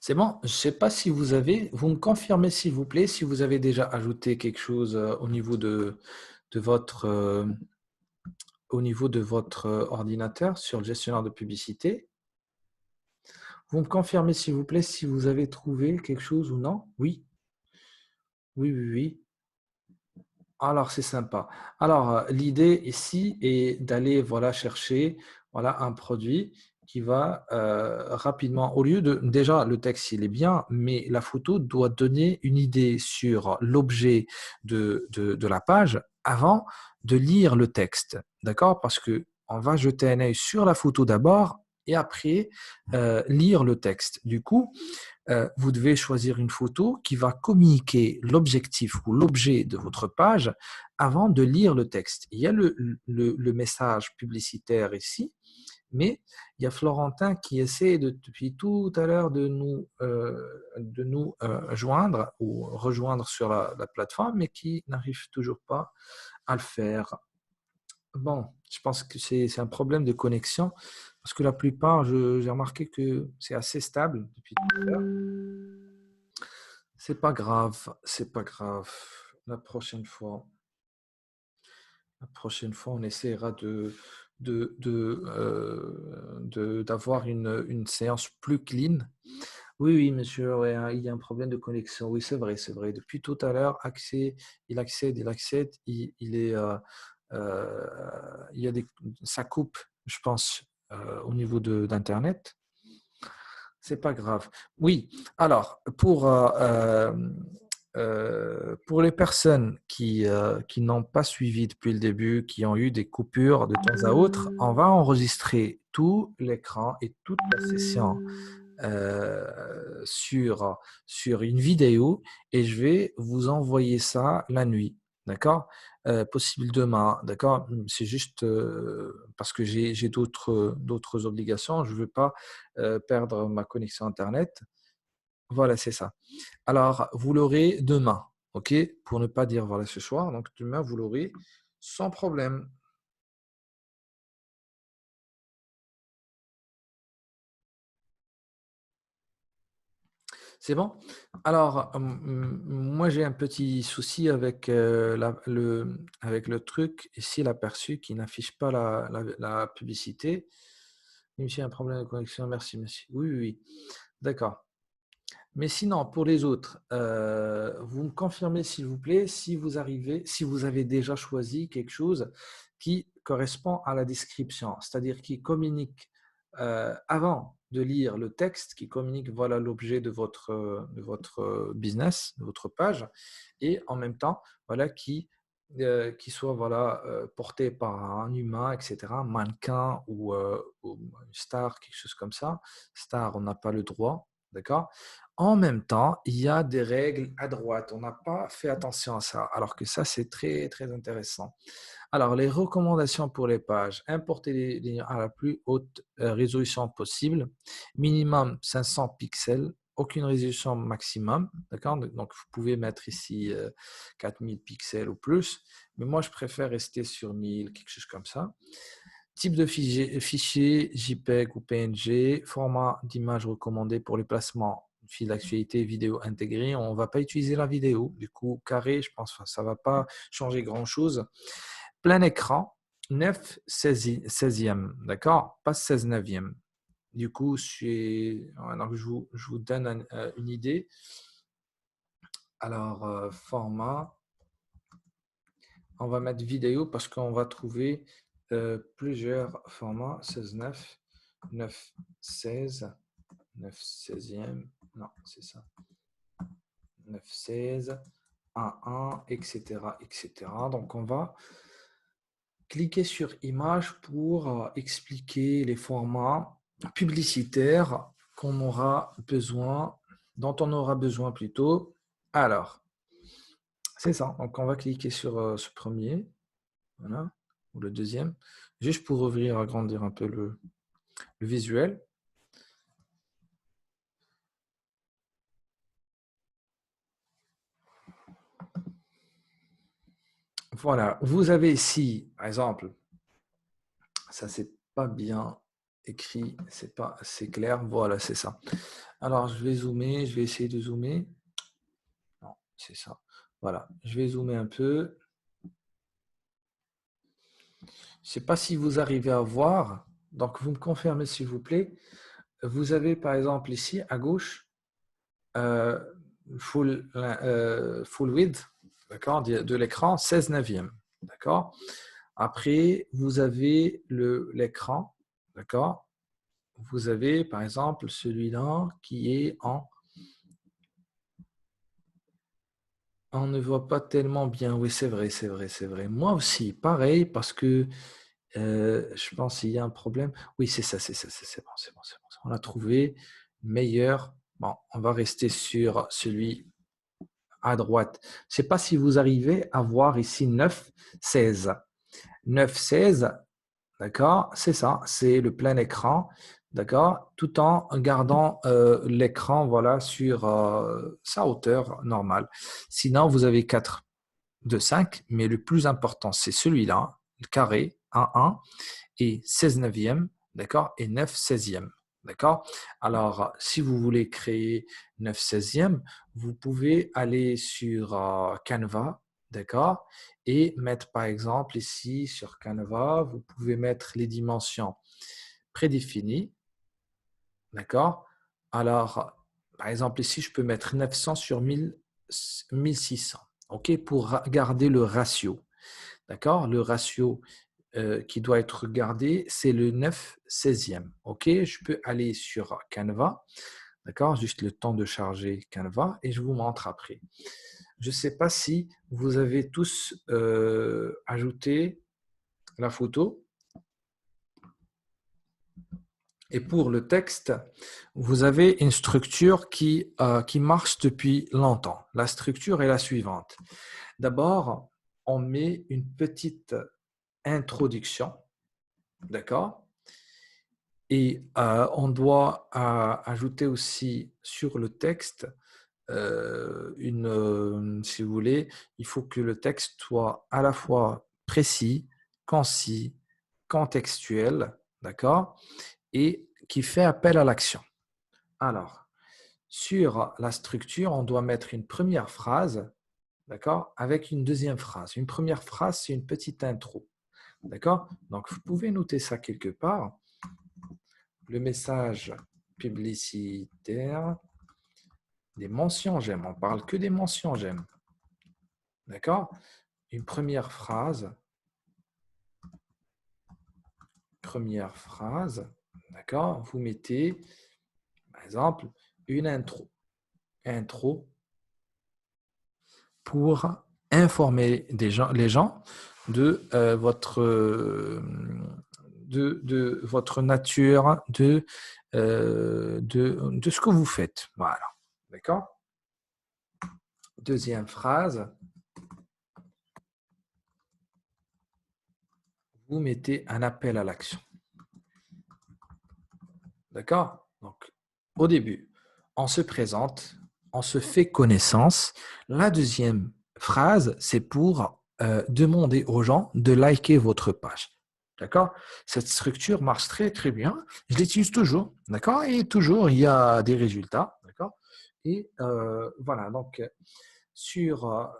C'est bon, je ne sais pas si vous me confirmez s'il vous plaît, si vous avez déjà ajouté quelque chose de votre, au niveau de votre ordinateur sur le gestionnaire de publicité. Vous me confirmez s'il vous plaît si vous avez trouvé quelque chose ou non? Oui, oui, oui, oui. Alors, c'est sympa. Alors, l'idée ici est d'aller voilà, chercher voilà, un produit qui va rapidement, au lieu de, déjà, le texte, il est bien, mais la photo doit donner une idée sur l'objet de la page avant de lire le texte. D'accord? Parce que on va jeter un œil sur la photo d'abord et après lire le texte. Du coup, vous devez choisir une photo qui va communiquer l'objectif ou l'objet de votre page avant de lire le texte. Il y a le message publicitaire ici, mais il y a Florentin qui essaie depuis tout à l'heure de nous joindre ou rejoindre sur la plateforme, mais qui n'arrive toujours pas à le faire. Bon, je pense que c'est un problème de connexion parce que la plupart, j'ai remarqué que c'est assez stable depuis tout à l'heure. C'est pas grave, c'est pas grave. La prochaine fois, la prochaine fois, on essaiera d'avoir une séance plus clean. Oui, oui, monsieur, ouais, hein, il y a un problème de connexion. Oui, c'est vrai, c'est vrai. Depuis tout à l'heure, il accède, il est, euh, il y a ça coupe, je pense, au niveau d'Internet. C'est pas grave. Oui, alors, pour les personnes qui n'ont pas suivi depuis le début, qui ont eu des coupures de temps à autre, on va enregistrer tout l'écran et toute la session sur une vidéo et je vais vous envoyer ça la nuit. D'accord? Possible demain. D'accord? C'est juste parce que j'ai d'autres obligations. Je ne veux pas perdre ma connexion Internet. Voilà, c'est ça. Alors, vous l'aurez demain. OK? Pour ne pas dire voilà ce soir. Donc, demain, vous l'aurez sans problème. C'est bon? Alors, moi, j'ai un petit souci avec, avec le truc ici, l'aperçu qui n'affiche pas la publicité. J'ai un problème de connexion, merci, merci. Oui, oui, oui. D'accord. Mais sinon, pour les autres, vous me confirmez, s'il vous plaît, si vous avez déjà choisi quelque chose qui correspond à la description, c'est-à-dire qui communique avant de lire le texte, qui communique voilà l'objet de votre business, de votre page, et en même temps, voilà qui soit voilà porté par un humain, etc., un mannequin ou une star, quelque chose comme ça. Star, on n'a pas le droit, d'accord? En même temps, il y a des règles à droite. On n'a pas fait attention à ça, alors que ça, c'est très, très intéressant. Alors, les recommandations pour les pages, importer les lignes à la plus haute résolution possible, minimum 500 pixels, aucune résolution maximum, d'accord? Donc, vous pouvez mettre ici 4000 pixels ou plus, mais moi, je préfère rester sur 1000, quelque chose comme ça. Type de fichier JPEG ou PNG, format d'image recommandé pour les placements fil d'actualité vidéo intégré. On ne va pas utiliser la vidéo, du coup carré, je pense que ça ne va pas changer grand-chose. Plein écran, 9 16e, d'accord? Pas 16 neuvième. Du coup, alors, je vous donne une idée. Alors, format, on va mettre vidéo parce qu'on va trouver plusieurs formats, 16:9, 9:16, 9:16e, non, c'est ça, 9:16, 1:1, etc., etc. Donc, on va cliquer sur image pour expliquer les formats publicitaires qu'on aura besoin, dont on aura besoin plutôt. Alors, c'est ça. Donc, on va cliquer sur ce premier. Voilà, ou le deuxième, juste pour revenir agrandir un peu le visuel. Voilà, vous avez ici, par exemple, ça c'est pas bien écrit, c'est pas assez clair. Voilà, c'est ça. Alors, je vais zoomer, je vais essayer de zoomer. Non, c'est ça. Voilà, je vais zoomer un peu. Je ne sais pas si vous arrivez à voir. Donc, vous me confirmez s'il vous plaît. Vous avez par exemple ici à gauche euh, full width, d'accord, de l'écran 16 neuvième, d'accord. Après, vous avez l'écran, d'accord. Vous avez par exemple celui-là qui est on ne voit pas tellement bien. Oui, c'est vrai, c'est vrai, c'est vrai. Moi aussi, pareil, parce que je pense qu'il y a un problème. Oui, c'est ça, c'est ça, c'est bon, c'est bon, c'est bon. On a trouvé meilleur. Bon, on va rester sur celui à droite. Je ne sais pas si vous arrivez à voir ici 9:16. 9:16, d'accord, c'est ça, c'est le plein écran, d'accord, tout en gardant l'écran voilà, sur sa hauteur normale. Sinon, vous avez 4 de 5, mais le plus important, c'est celui-là, le carré, 1,1 et 16 neuvième, d'accord, et 9 16e. D'accord? Alors, si vous voulez créer 9/16e, vous pouvez aller sur Canva, d'accord? Et mettre par exemple ici sur Canva, vous pouvez mettre les dimensions prédéfinies, d'accord? Alors, par exemple ici, je peux mettre 900 sur 1600, ok? Pour garder le ratio, d'accord? Le ratio qui doit être gardé, c'est le 9/16e. OK, je peux aller sur Canva, d'accord, juste le temps de charger Canva et je vous montre après. Je ne sais pas si vous avez tous ajouté la photo. Et pour le texte, vous avez une structure qui marche depuis longtemps. La structure est la suivante. D'abord, on met une petite introduction, d'accord? Et on doit ajouter aussi sur le texte si vous voulez, il faut que le texte soit à la fois précis, concis, contextuel, d'accord, et qui fait appel à l'action. Alors, sur la structure, on doit mettre une première phrase, d'accord, avec une deuxième phrase. Une première phrase, c'est une petite intro, d'accord? Donc, vous pouvez noter ça quelque part. Le message publicitaire, des mentions j'aime. On parle que des mentions j'aime. D'accord? Une première phrase, d'accord? Vous mettez, par exemple, une intro. Intro pour informer les gens de, de votre nature, de ce que vous faites. Voilà. D'accord? Deuxième phrase, vous mettez un appel à l'action. D'accord? Donc, au début, on se présente, on se fait connaissance. La deuxième phrase, c'est pour demander aux gens de liker votre page. D'accord? Cette structure marche très, très bien. Je l'utilise toujours. D'accord? Et toujours, il y a des résultats. D'accord? Et voilà. Donc, sur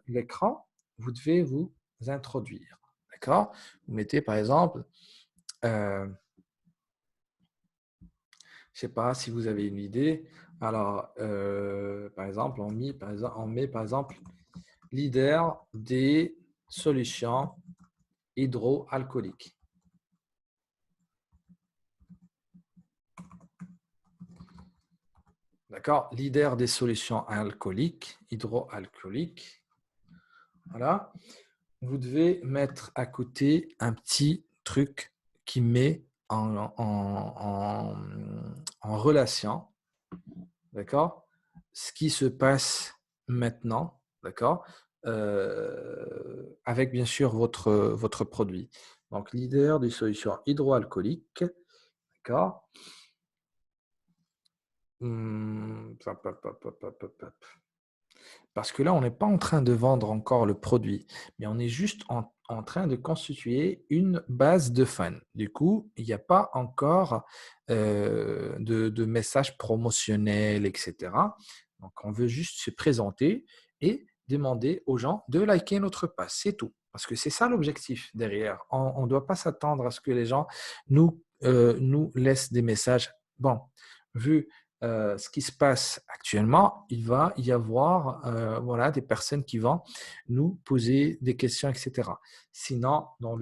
l'écran, vous devez vous introduire. D'accord? Vous mettez, par exemple, je ne sais pas si vous avez une idée. Alors, par exemple, on met par exemple leader des solutions hydroalcooliques. D'accord? Leader des solutions hydroalcooliques. Voilà. Vous devez mettre à côté un petit truc qui met en relation, d'accord, ce qui se passe maintenant, d'accord, avec bien sûr votre produit. Donc, leader des solutions hydroalcooliques, d'accord. Parce que là, on n'est pas en train de vendre encore le produit, mais on est juste en train de constituer une base de fans. Du coup, il n'y a pas encore de messages promotionnels, etc. Donc, on veut juste se présenter et demander aux gens de liker notre page. C'est tout. Parce que c'est ça l'objectif derrière. On ne doit pas s'attendre à ce que les gens nous laissent des messages. Bon, vu ce qui se passe actuellement, il va y avoir voilà, des personnes qui vont nous poser des questions, etc. Sinon, dans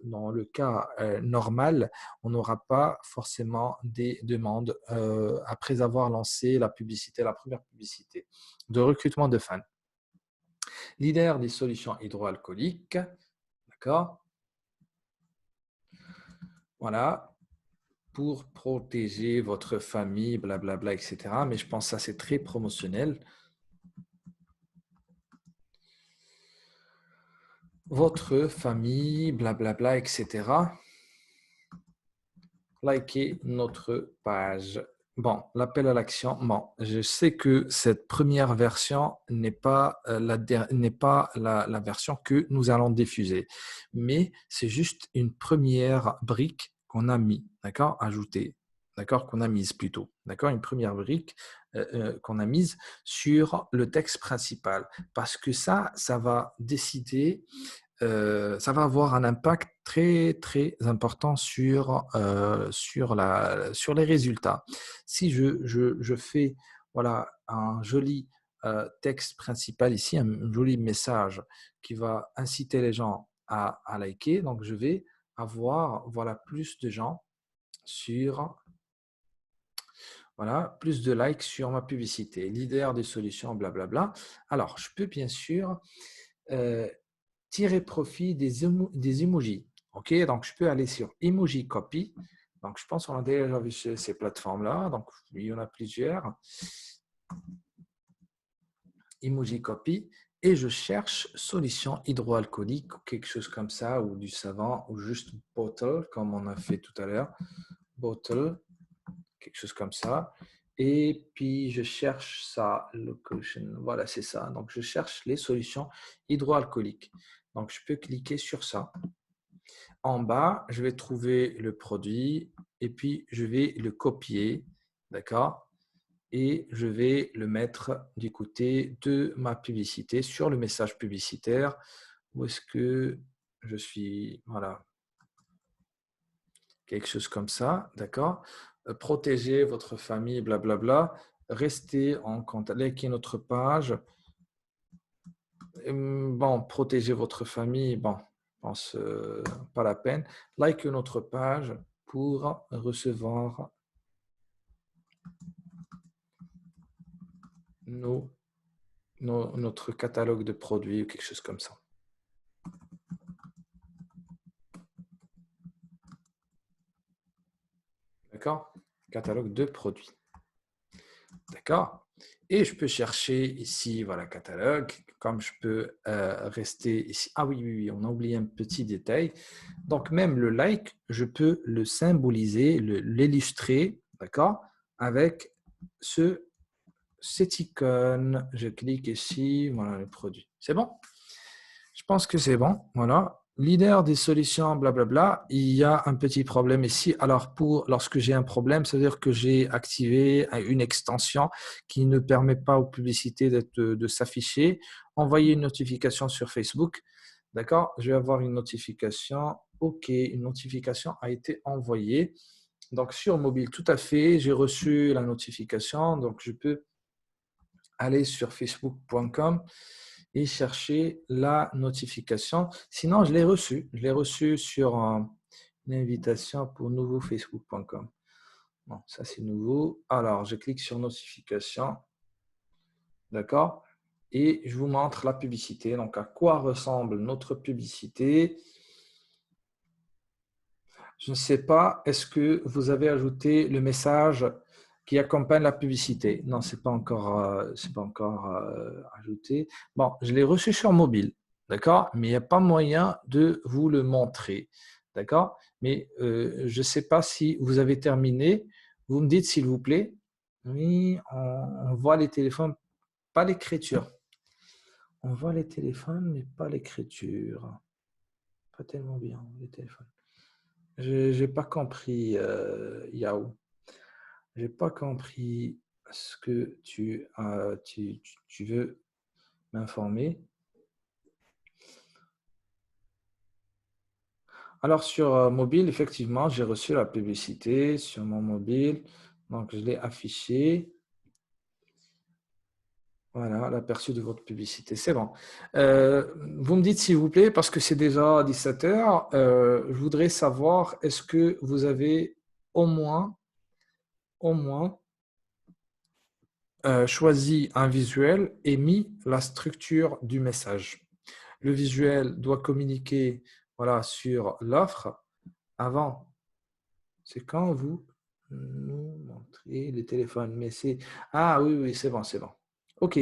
dans le cas normal, on n'aura pas forcément des demandes après avoir lancé la publicité, la première publicité de recrutement de fans. Leader des solutions hydroalcooliques, d'accord? Voilà, pour protéger votre famille, blablabla, etc. Mais je pense que ça, c'est très promotionnel. Votre famille, blablabla, etc. Likez notre page. Bon, l'appel à l'action. Bon, je sais que cette première version n'est pas, la version que nous allons diffuser, mais c'est juste une première brique qu'on a mis, d'accord, ajouté, d'accord, qu'on a mise plutôt, d'accord, une première brique qu'on a mise sur le texte principal, parce que ça va décider, ça va avoir un impact très très important sur les résultats. Si je fais voilà, un joli texte principal ici, un joli message qui va inciter les gens à liker, donc je vais avoir voilà, plus de gens sur, voilà, plus de likes sur ma publicité. Leader des solutions, blablabla. Alors, je peux bien sûr euh, tirer profit des emojis. OK, donc je peux aller sur Emoji Copy. Donc, je pense qu'on a déjà vu ces plateformes-là. Donc, il y en a plusieurs. Emoji Copy. Et je cherche solution hydroalcoolique ou quelque chose comme ça, ou du savon, ou juste bottle, comme on a fait tout à l'heure. Bottle, quelque chose comme ça. Et puis, je cherche ça, location. Voilà, c'est ça. Donc, je cherche les solutions hydroalcooliques. Donc, je peux cliquer sur ça. En bas, je vais trouver le produit et puis je vais le copier, d'accord? Et je vais le mettre du côté de ma publicité sur le message publicitaire. Où est-ce que je suis? Voilà, quelque chose comme ça, d'accord? Protégez votre famille, blablabla. Restez en contact, likez notre page. Bon, protégez votre famille, bon, je pense pas la peine. Likez notre page pour recevoir notre catalogue de produits ou quelque chose comme ça. D'accord? Catalogue de produits. D'accord? Et je peux chercher ici, voilà, catalogue, comme je peux rester ici. Ah oui, oui, oui, on a oublié un petit détail. Donc, même le like, je peux le symboliser, l'illustrer, d'accord, avec cette icône. Je clique ici, voilà le produit. C'est bon? Je pense que c'est bon. Voilà. Leader des solutions, blablabla. Il y a un petit problème ici. Alors, lorsque j'ai un problème, ça veut dire que j'ai activé une extension qui ne permet pas aux publicités de s'afficher. Envoyer une notification sur Facebook. D'accord? Je vais avoir une notification. OK, une notification a été envoyée. Donc, sur mobile, tout à fait, j'ai reçu la notification. Donc, je peux aller sur facebook.com et chercher la notification. Sinon, je l'ai reçu. Je l'ai reçu sur une invitation pour nouveau facebook.com. Bon, ça c'est nouveau. Alors, je clique sur notification. D'accord? Et je vous montre la publicité. Donc, à quoi ressemble notre publicité? Je ne sais pas, est-ce que vous avez ajouté le message qui accompagne la publicité? Non, ce n'est pas encore ajouté. Bon, je l'ai reçu sur mobile, d'accord? Mais il n'y a pas moyen de vous le montrer, d'accord? Mais je ne sais pas si vous avez terminé. Vous me dites, s'il vous plaît. Oui, on voit les téléphones, pas l'écriture. On voit les téléphones, mais pas l'écriture. Pas tellement bien, les téléphones. Je n'ai pas compris, Yao. Je n'ai pas compris ce que tu veux m'informer. Alors, sur mobile, effectivement, j'ai reçu la publicité sur mon mobile. Donc, je l'ai affiché. Voilà, l'aperçu de votre publicité. C'est bon. Vous me dites, s'il vous plaît, parce que c'est déjà 17 heures, je voudrais savoir, est-ce que vous avez au moins choisi un visuel et mis la structure du message. Le visuel doit communiquer voilà, sur l'offre avant. C'est quand vous nous montrez les téléphones. Mais c'est… Ah oui, oui, c'est bon, c'est bon. OK.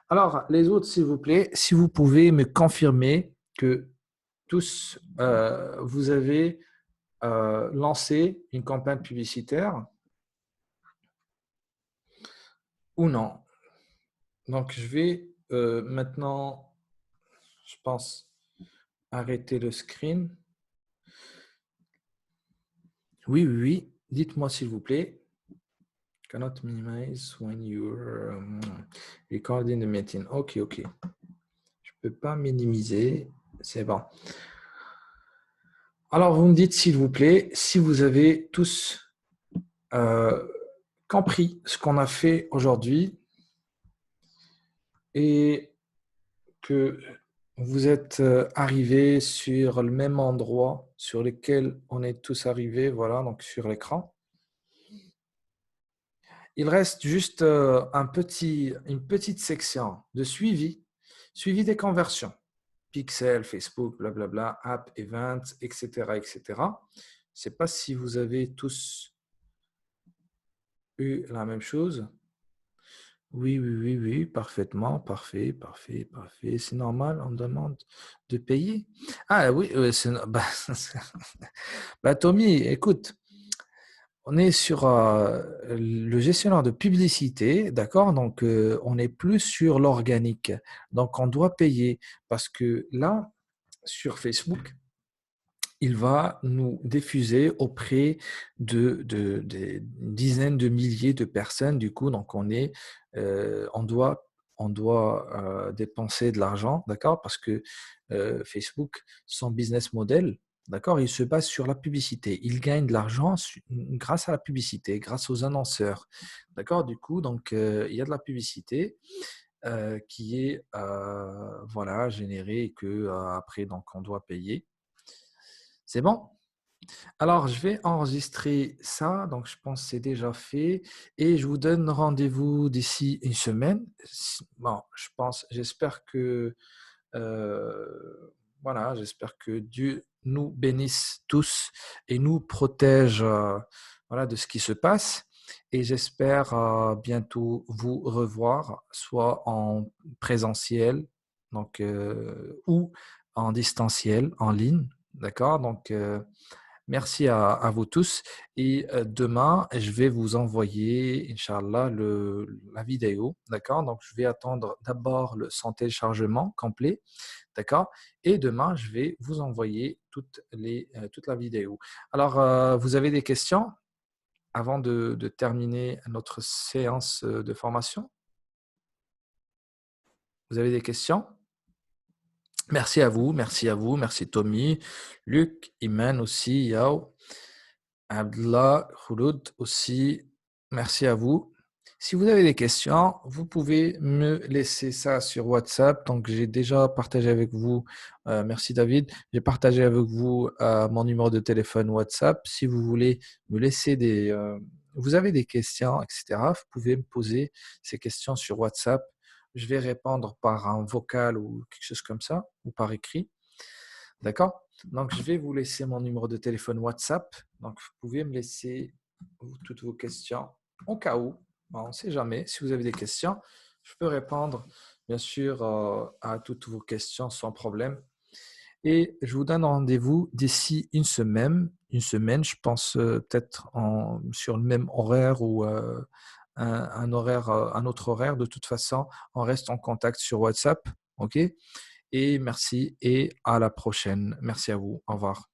Alors, les autres, s'il vous plaît, si vous pouvez me confirmer que tous, vous avez lancé une campagne publicitaire ou non. Donc, je vais maintenant, je pense, arrêter le screen. Oui, oui, oui. Dites-moi s'il vous plaît. Cannot minimize when you're recording the meeting. Ok, ok. Je peux pas minimiser. C'est bon. Alors, vous me dites s'il vous plaît si vous avez tous compris ce qu'on a fait aujourd'hui et que vous êtes arrivés sur le même endroit sur lequel on est tous arrivés, voilà, donc sur l'écran. Il reste juste une petite section de suivi des conversions. Pixel, Facebook, blablabla, app, events, etc., etc. Je ne sais pas si vous avez tous eu la même chose. Oui, oui, oui, oui, parfaitement, parfait, parfait, parfait. C'est normal, on demande de payer. Ah oui, bah, Tommy, écoute, on est sur le gestionnaire de publicité, d'accord? Donc, on n'est plus sur l'organique. Donc, on doit payer parce que là, sur Facebook, il va nous diffuser auprès des dizaines de milliers de personnes. Du coup, donc on doit dépenser de l'argent, d'accord? Parce que Facebook, son business model, d'accord, il se base sur la publicité. Il gagne de l'argent grâce à la publicité, grâce aux annonceurs, d'accord? Du coup, donc il y a de la publicité qui est voilà générée et que après donc on doit payer. C'est bon? Alors, je vais enregistrer ça, donc je pense que c'est déjà fait et je vous donne rendez-vous d'ici une semaine. Bon, j'espère que, voilà, j'espère que Dieu nous bénisse tous et nous protège, voilà, de ce qui se passe. Et j'espère bientôt vous revoir, soit en présentiel, donc ou en distanciel, en ligne, d'accord? Donc merci à vous tous et demain, je vais vous envoyer, Inch'Allah, la vidéo, d'accord? Donc, je vais attendre d'abord son téléchargement complet, d'accord? Et demain, je vais vous envoyer toute la vidéo. Alors, vous avez des questions avant de terminer notre séance de formation? Vous avez des questions? Merci à vous, merci à vous, merci Tommy, Luc, Iman aussi, Yao. Abdullah, Khouloud aussi, merci à vous. Si vous avez des questions, vous pouvez me laisser ça sur WhatsApp. Donc, j'ai déjà partagé avec vous, merci David, j'ai partagé avec vous mon numéro de téléphone WhatsApp. Si vous voulez me laisser vous avez des questions, etc., vous pouvez me poser ces questions sur WhatsApp. Je vais répondre par un vocal ou quelque chose comme ça, ou par écrit. D'accord? Donc, je vais vous laisser mon numéro de téléphone WhatsApp. Donc, vous pouvez me laisser toutes vos questions au cas où. On ne sait jamais. Si vous avez des questions, je peux répondre, bien sûr, à toutes vos questions sans problème. Et je vous donne rendez-vous d'ici une semaine. Une semaine, je pense peut-être sur le même horaire ou un autre horaire. De toute façon, on reste en contact sur WhatsApp. OK? Et merci et à la prochaine. Merci à vous. Au revoir.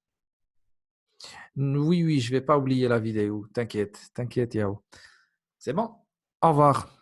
Oui, oui, je vais pas oublier la vidéo. T'inquiète, t'inquiète, Yao. C'est bon? Au revoir.